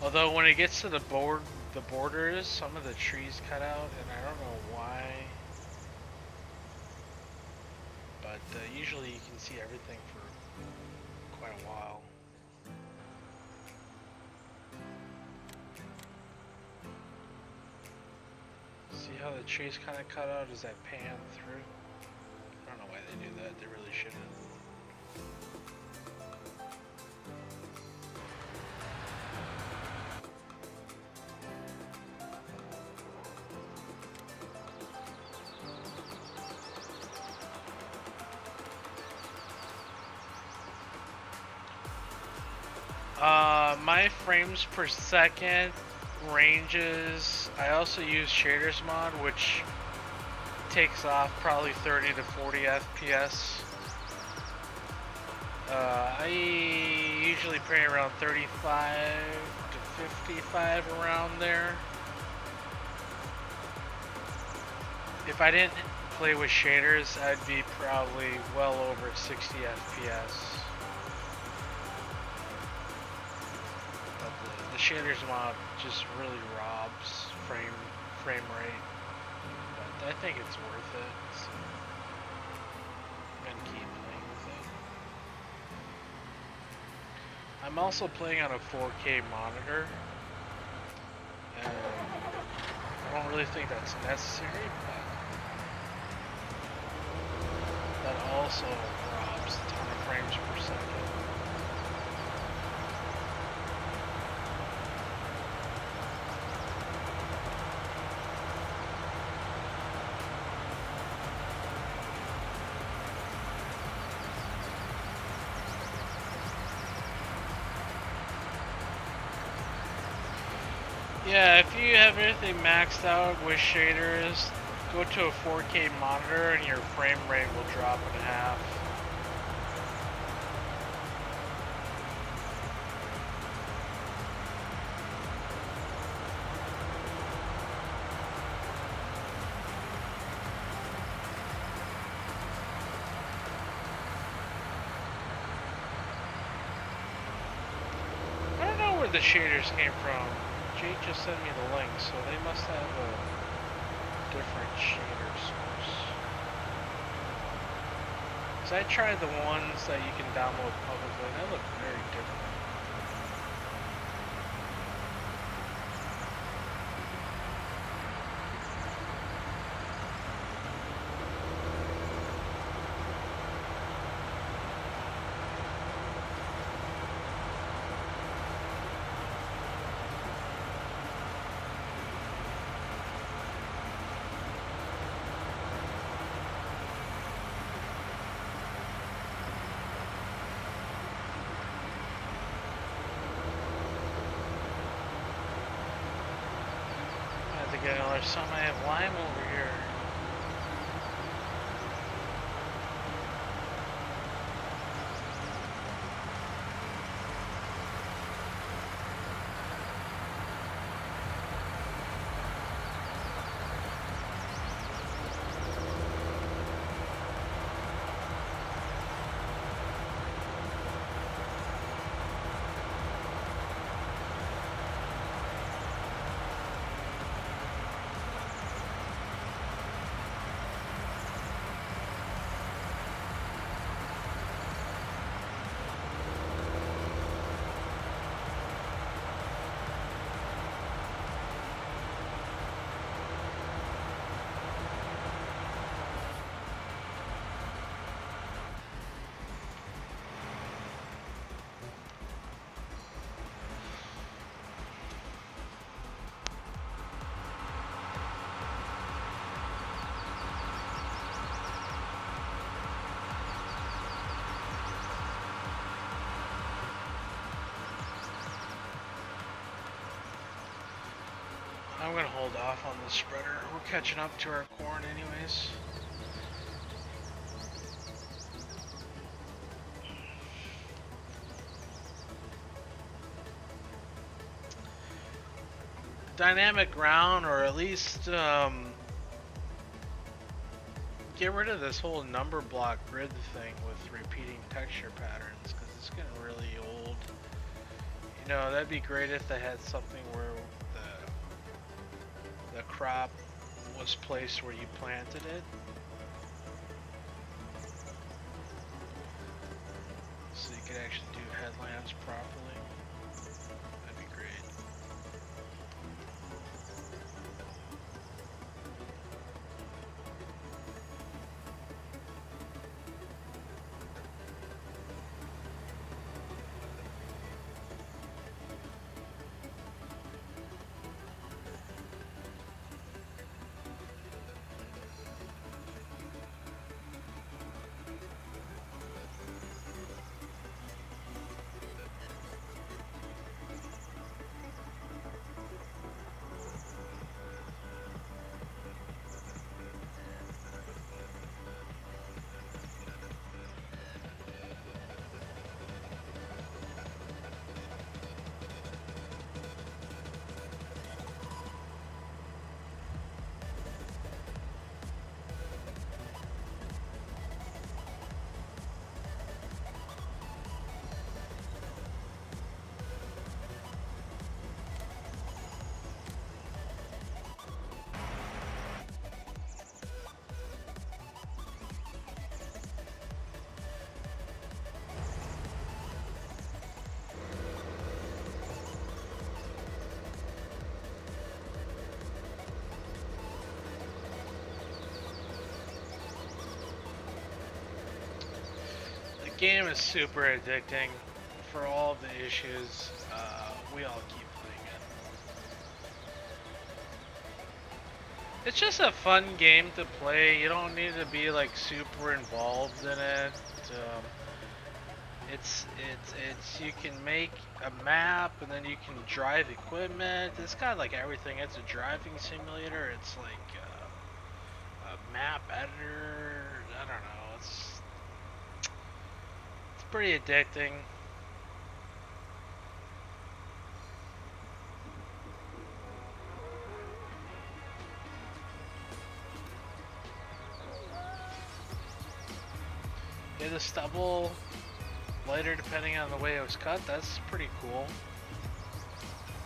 Although when it gets to the borders, some of the trees cut out, and I don't know why. But usually you can see everything for quite a while. the trees kind of cut out as I pan through. I don't know why they do that. They really shouldn't. My frames per second ranges. I also use shaders mod, which takes off probably 30 to 40 FPS. I usually play around 35 to 55 around there. If I didn't play with shaders, I'd be probably well over 60 FPS. The shaders mod just really robs frame rate, but I think it's worth it. So I'm gonna keep playing with it. I'm also playing on a 4K monitor, and I don't really think that's necessary, but that also robs a ton of frames per second. Yeah, if you have everything maxed out with shaders, go to a 4K monitor and your frame rate will drop in half. I don't know where the shaders came from. Jake just sent me the link, so they must have a different shader source. Cause I tried the ones that you can download publicly, and they look very different. There's some I have lime over here. I'm gonna hold off on the spreader. We're catching up to our corn anyways. Dynamic ground, or at least get rid of this whole number block grid thing with repeating texture patterns, because it's getting really old. You know, that'd be great if they had something where the crop was placed where you planted it. So you could actually do headlands properly. That'd be great. game is super addicting. For all the issues, we all keep playing it. It's just a fun game to play. You don't need to be like super involved in it. Um, it's you can make a map and then you can drive equipment. It's kind of like everything. It's a driving simulator. It's like a map editor. I don't know. It's pretty addicting. Yeah, the stubble lighter depending on the way it was cut. That's pretty cool.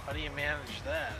How do you manage that?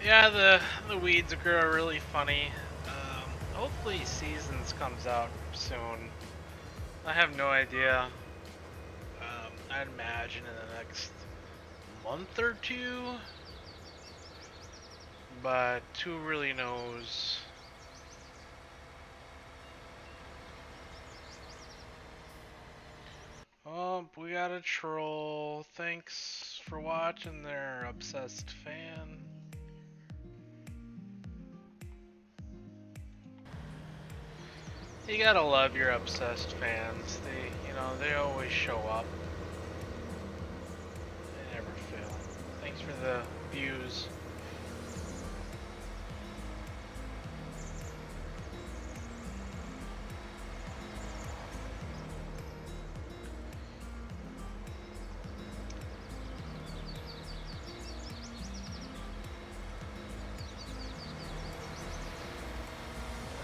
Yeah, the weeds grow really funny. Hopefully Seasons comes out soon. I have no idea. I'd imagine in the next month or two. But who really knows? Oh, we got a troll. Thanks for watching there, obsessed fan. You gotta love your obsessed fans. They always show up. They never fail. Thanks for the views.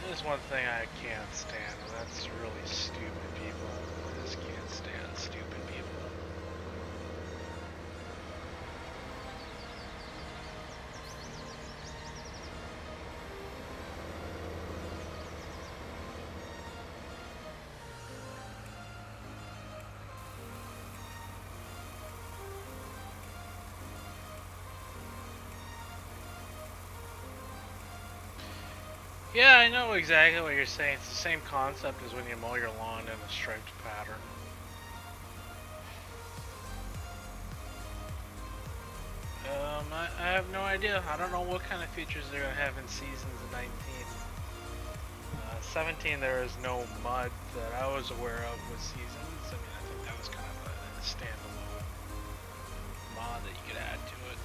There's one thing I can't stand, and that's really stupid people. I just can't stand stupid people. Yeah, I know exactly what you're saying. It's the same concept as when you mow your lawn in a striped pattern. I have no idea. I don't know what kind of features they're going to have in Seasons 19. 17, there is no mud that I was aware of with Seasons. I mean, I think that was kind of a standalone mod that you could add to it.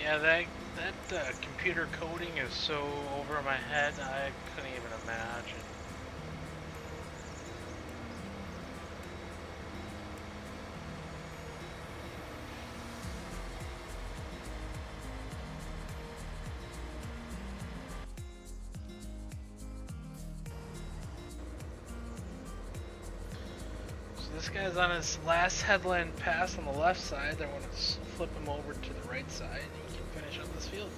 Yeah, that computer coding is so over my head, I couldn't even imagine. This guy's on his last headland pass on the left side. I want to flip him over to the right side and he can finish up this field.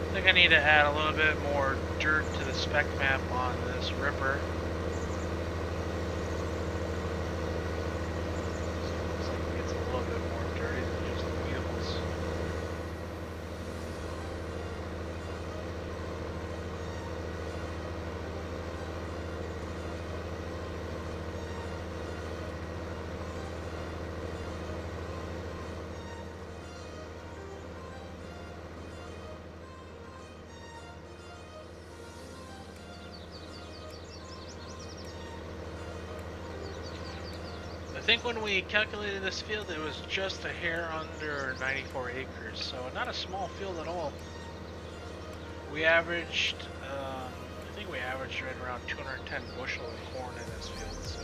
I think I need to add a little bit more dirt to the spec map on this Ripper. So it looks like it gets a little bit more dirty than just the wheels. I think when we calculated this field, it was just a hair under 94 acres, so not a small field at all. We averaged, I think we averaged right around 210 bushel of corn in this field. So.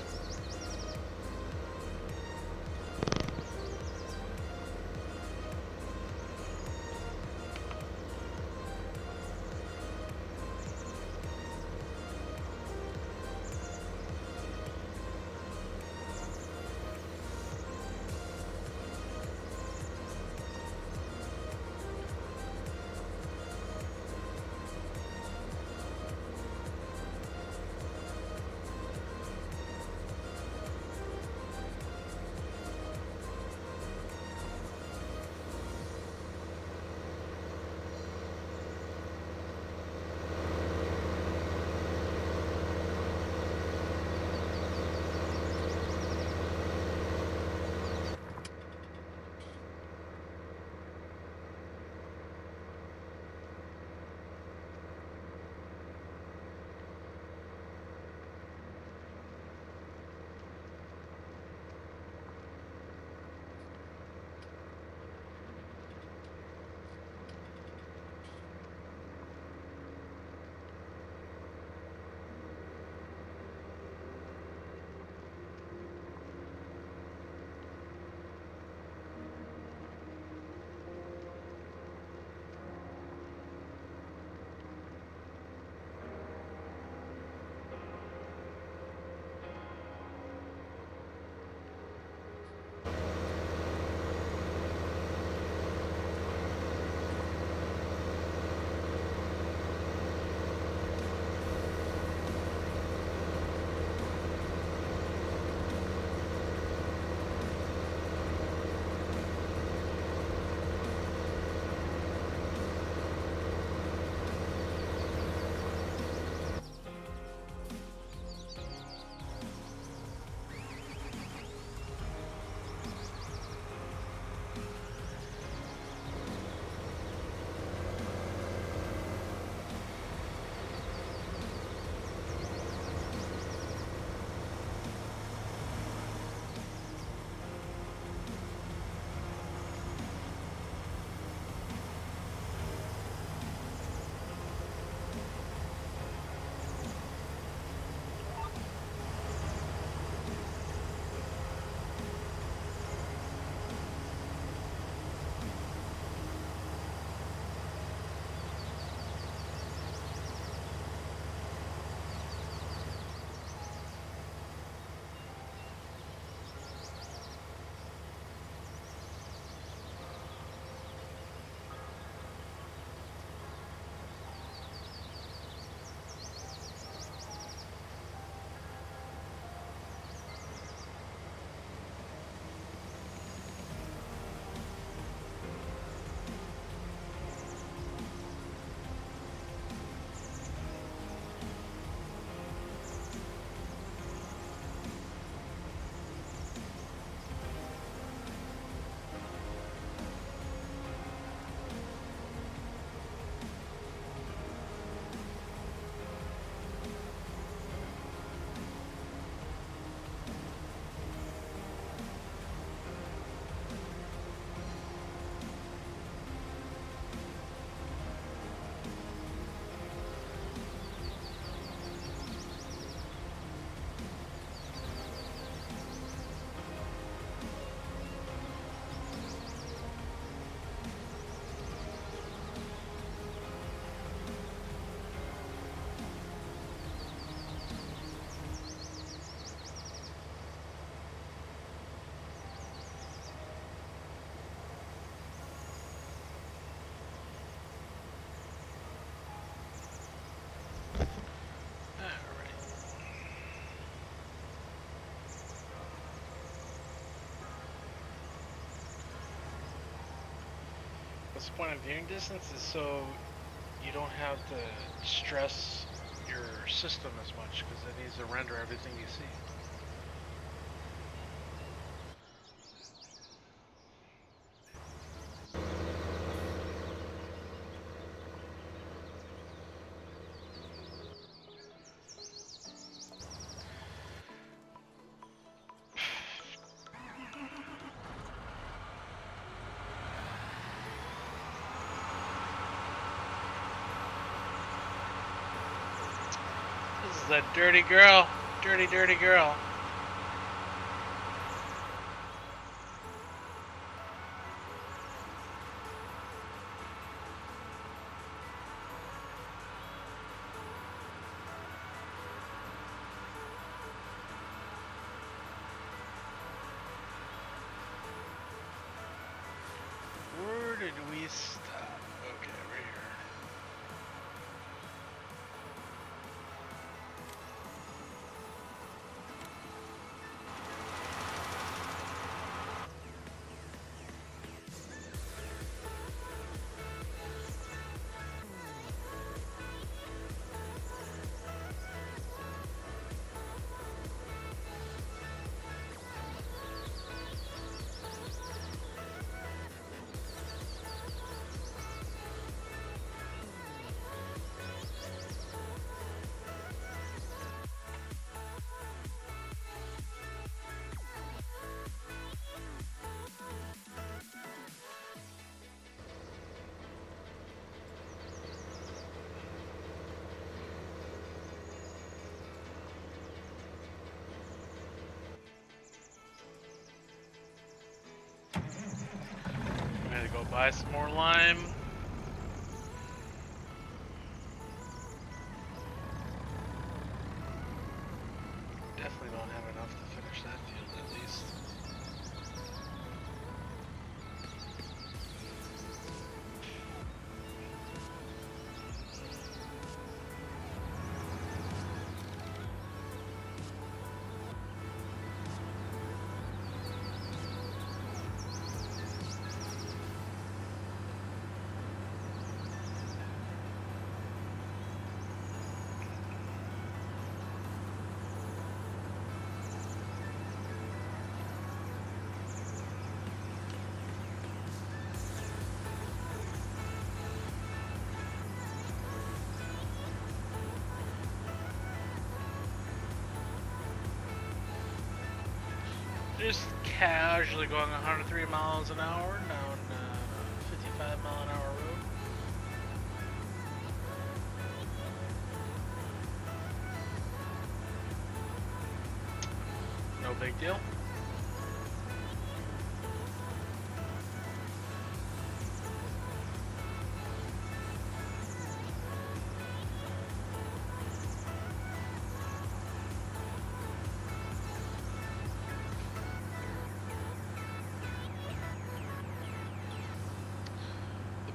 purpose point of viewing distance is so you don't have to stress your system as much because it needs to render everything you see. This is a dirty girl. Dirty, dirty girl. Where did we stop? Okay, right here. I'm gonna go buy some more lime. Definitely don't have enough to finish that field at least. Just casually going 103 miles an hour down 55 mile an hour road. No big deal.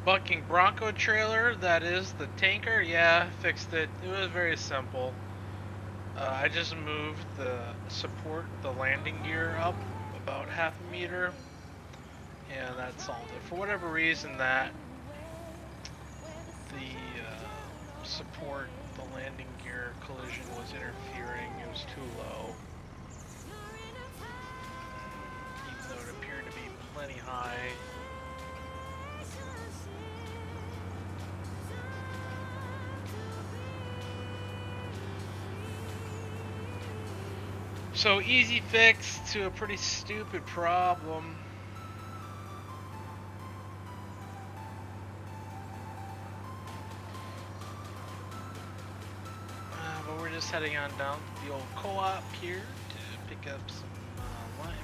Bucking Bronco trailer, that is the tanker, yeah, fixed it. It was very simple. I just moved the support, the landing gear up about half a meter, and that solved it. For whatever reason, that the support, the landing gear collision was interfering. It was too low, even though it appeared to be plenty high. So easy fix to a pretty stupid problem. But we're just heading on down to the old co-op here to pick up some lime.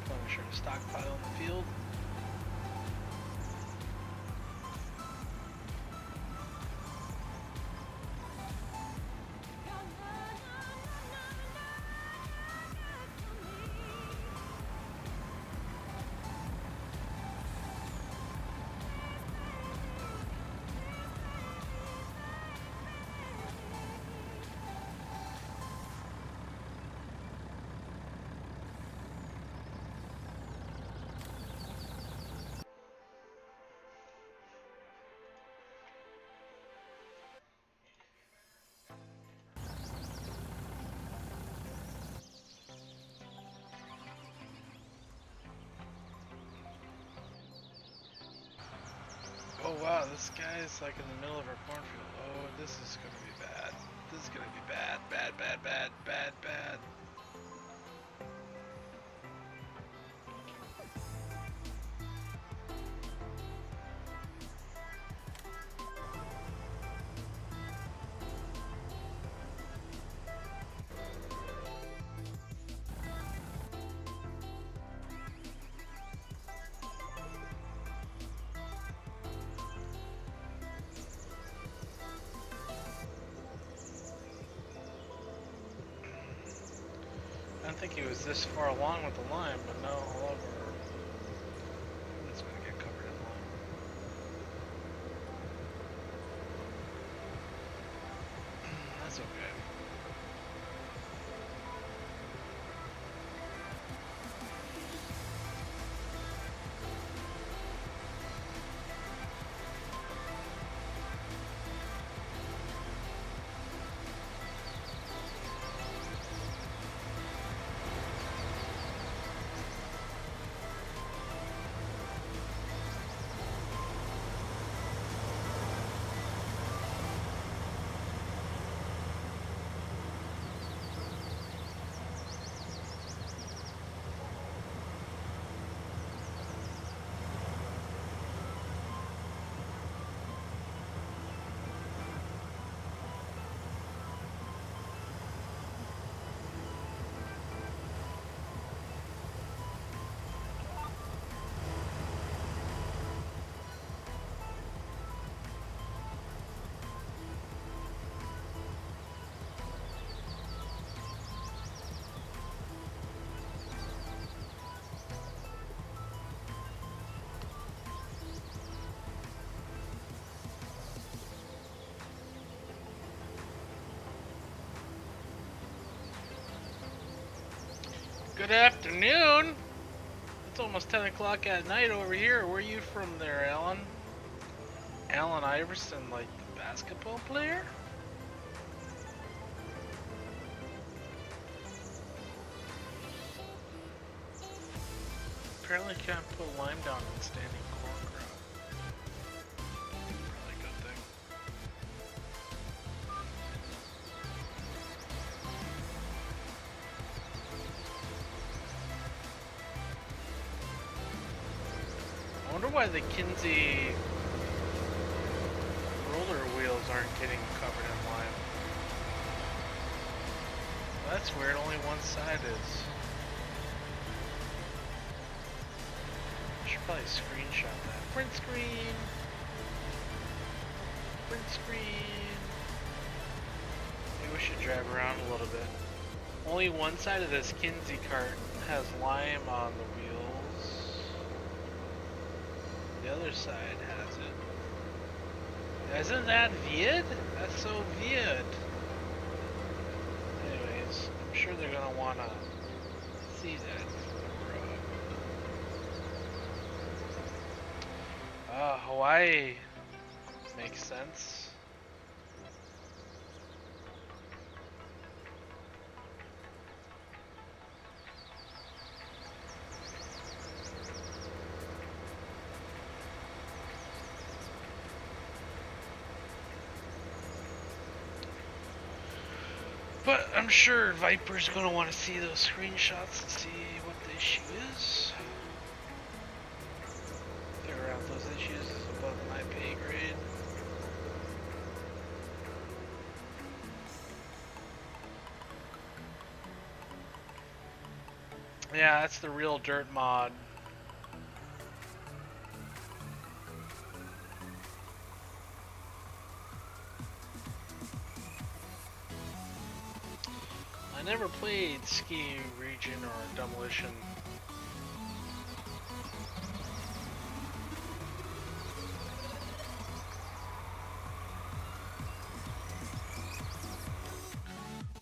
Probably sure to stockpile in the field. wow, this guy's like in the middle of our cornfield. Oh, this is gonna be bad. This is gonna be bad, bad, bad, bad, bad, bad. I didn't think he was this far along with the lime, but no, all over. It's gonna get covered in lime. That's okay. Good afternoon! It's almost 10 o'clock at night over here. Where are you from there, Alan? Allen Iverson, like the basketball player? Apparently can't put lime down in standing corn crop. Probably a good thing. I wonder why the Kinsey roller wheels aren't getting covered in lime. That's weird, only one side is. I should probably screenshot that. Print screen! Print screen! Maybe we should drive around a little bit. Only one side of this Kinsey cart has lime on the wheels. The other side has it. Isn't that weird? That's so weird. Anyways, I'm sure they're gonna wanna see that. Hawaii makes sense. But I'm sure Viper's gonna want to see those screenshots and see what the issue is. Figure out those issues is above my pay grade. Yeah, that's the real dirt mod. I never played Ski Region or Demolition.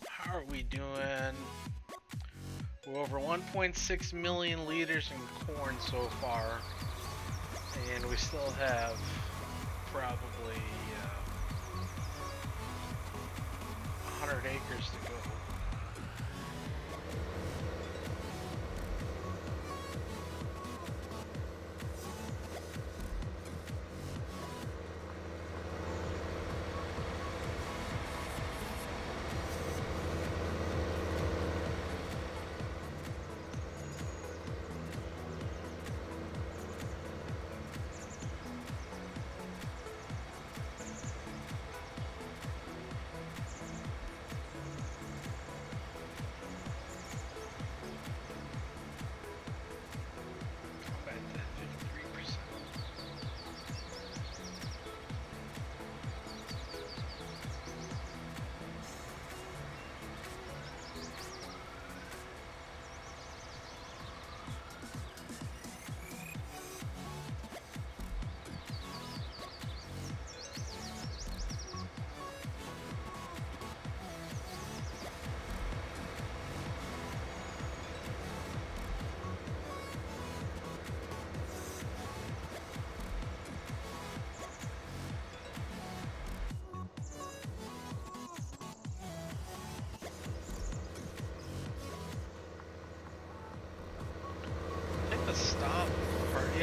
How are we doing? We're over 1.6 million liters in corn so far, and we still have probably 100 acres to go.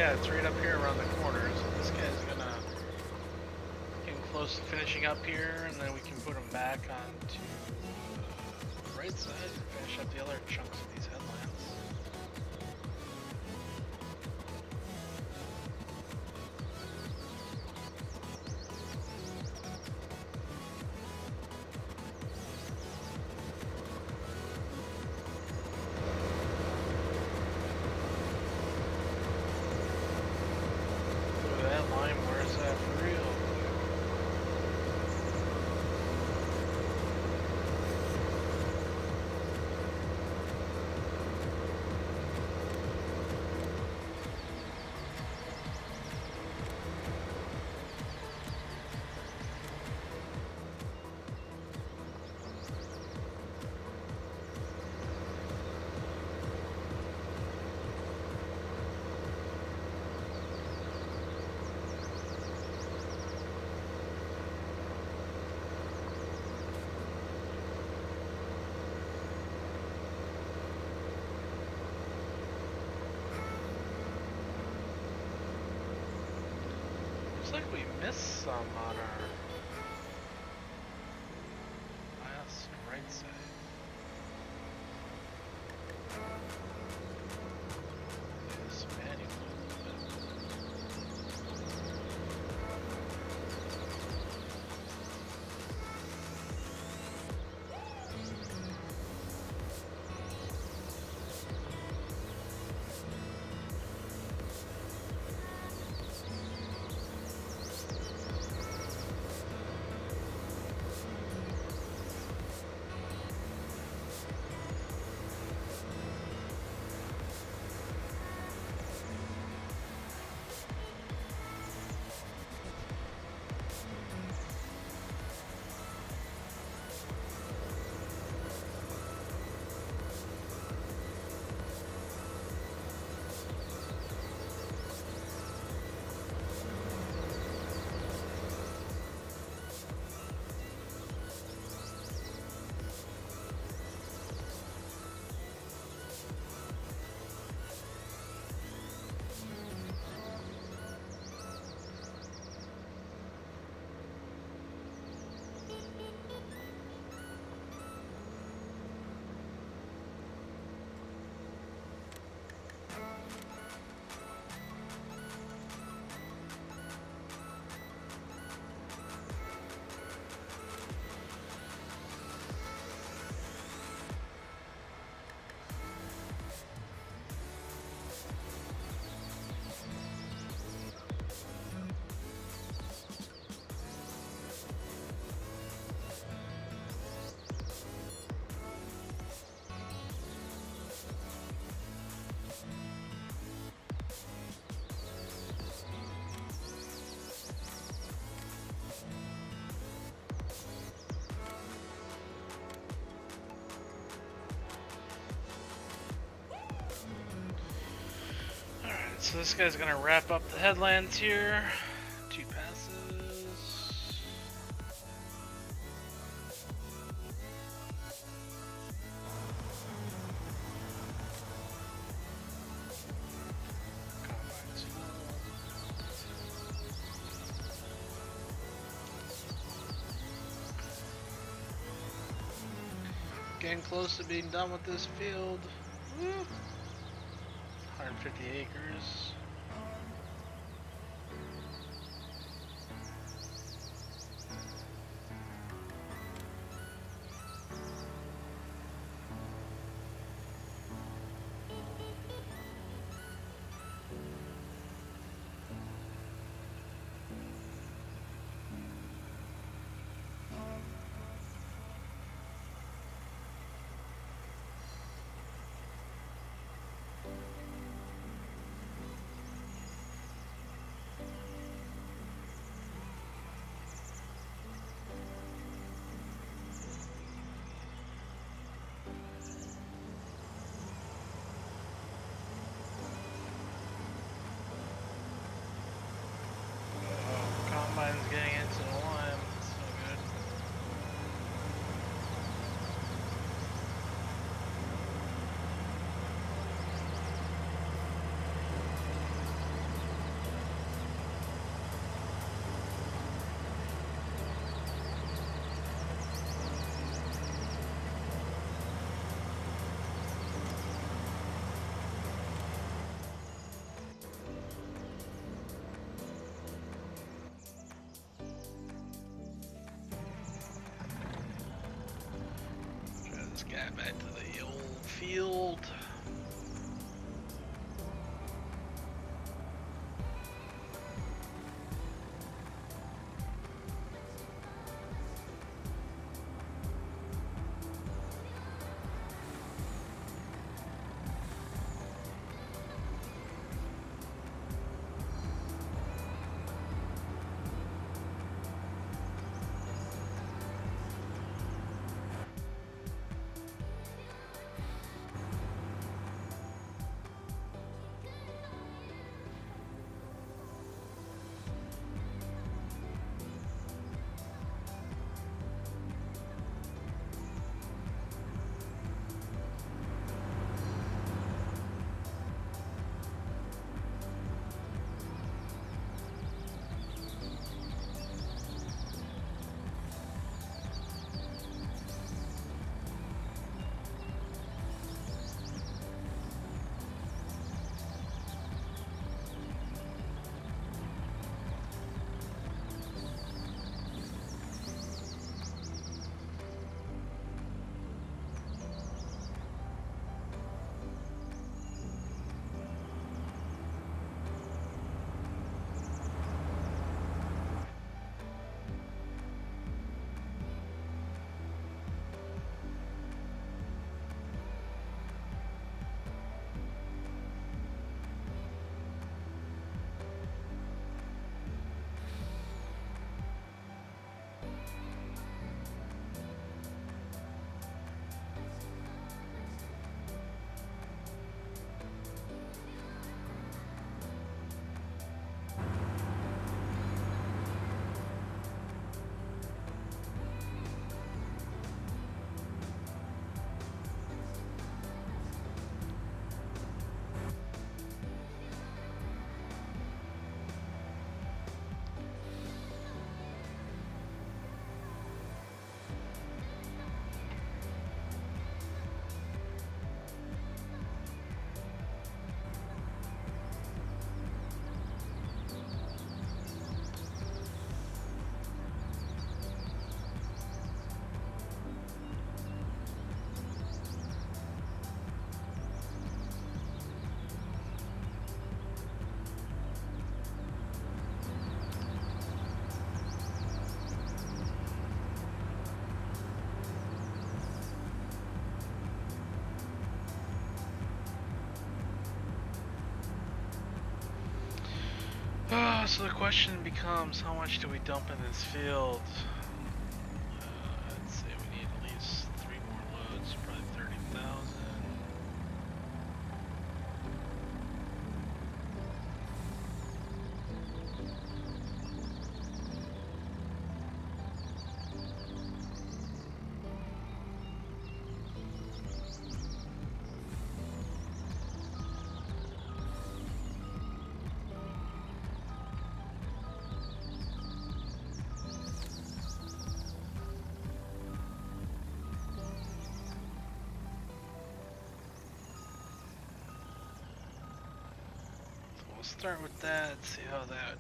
Yeah, it's right up here around the corner. So this guy's gonna get close to finishing up here, and then we can put him back onto the right side and finish up the other chunks of these headlamps. Looks like we missed some on our last right side. Yes, manual. So this guy's gonna wrap up the headlands here. 2 passes. Combine's full. Getting close to being done with this field. Woo. 150 acres. Yeah, back to the old field. So the question becomes, how much do we dump in this field? I'd say we need at least 3 more loads, probably 30,000. We'll start with that, see how that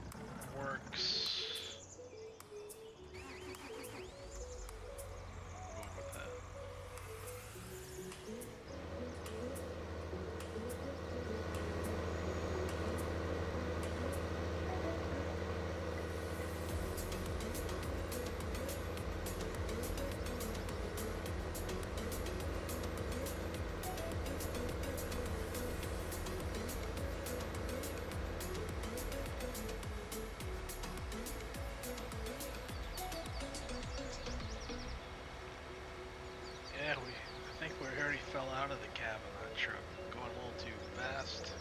works. Going with that. Yeah, I think we already fell out of the cab on that truck, going a little too fast.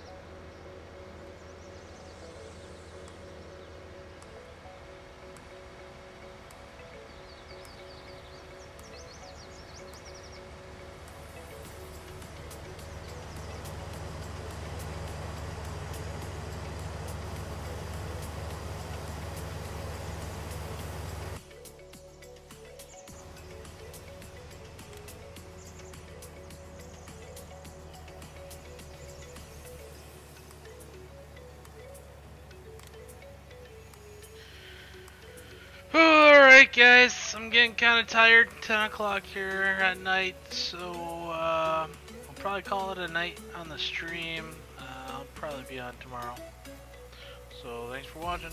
Alright guys, I'm getting kind of tired. 10 o'clock here at night, so I'll probably call it a night on the stream. I'll probably be on tomorrow. So thanks for watching.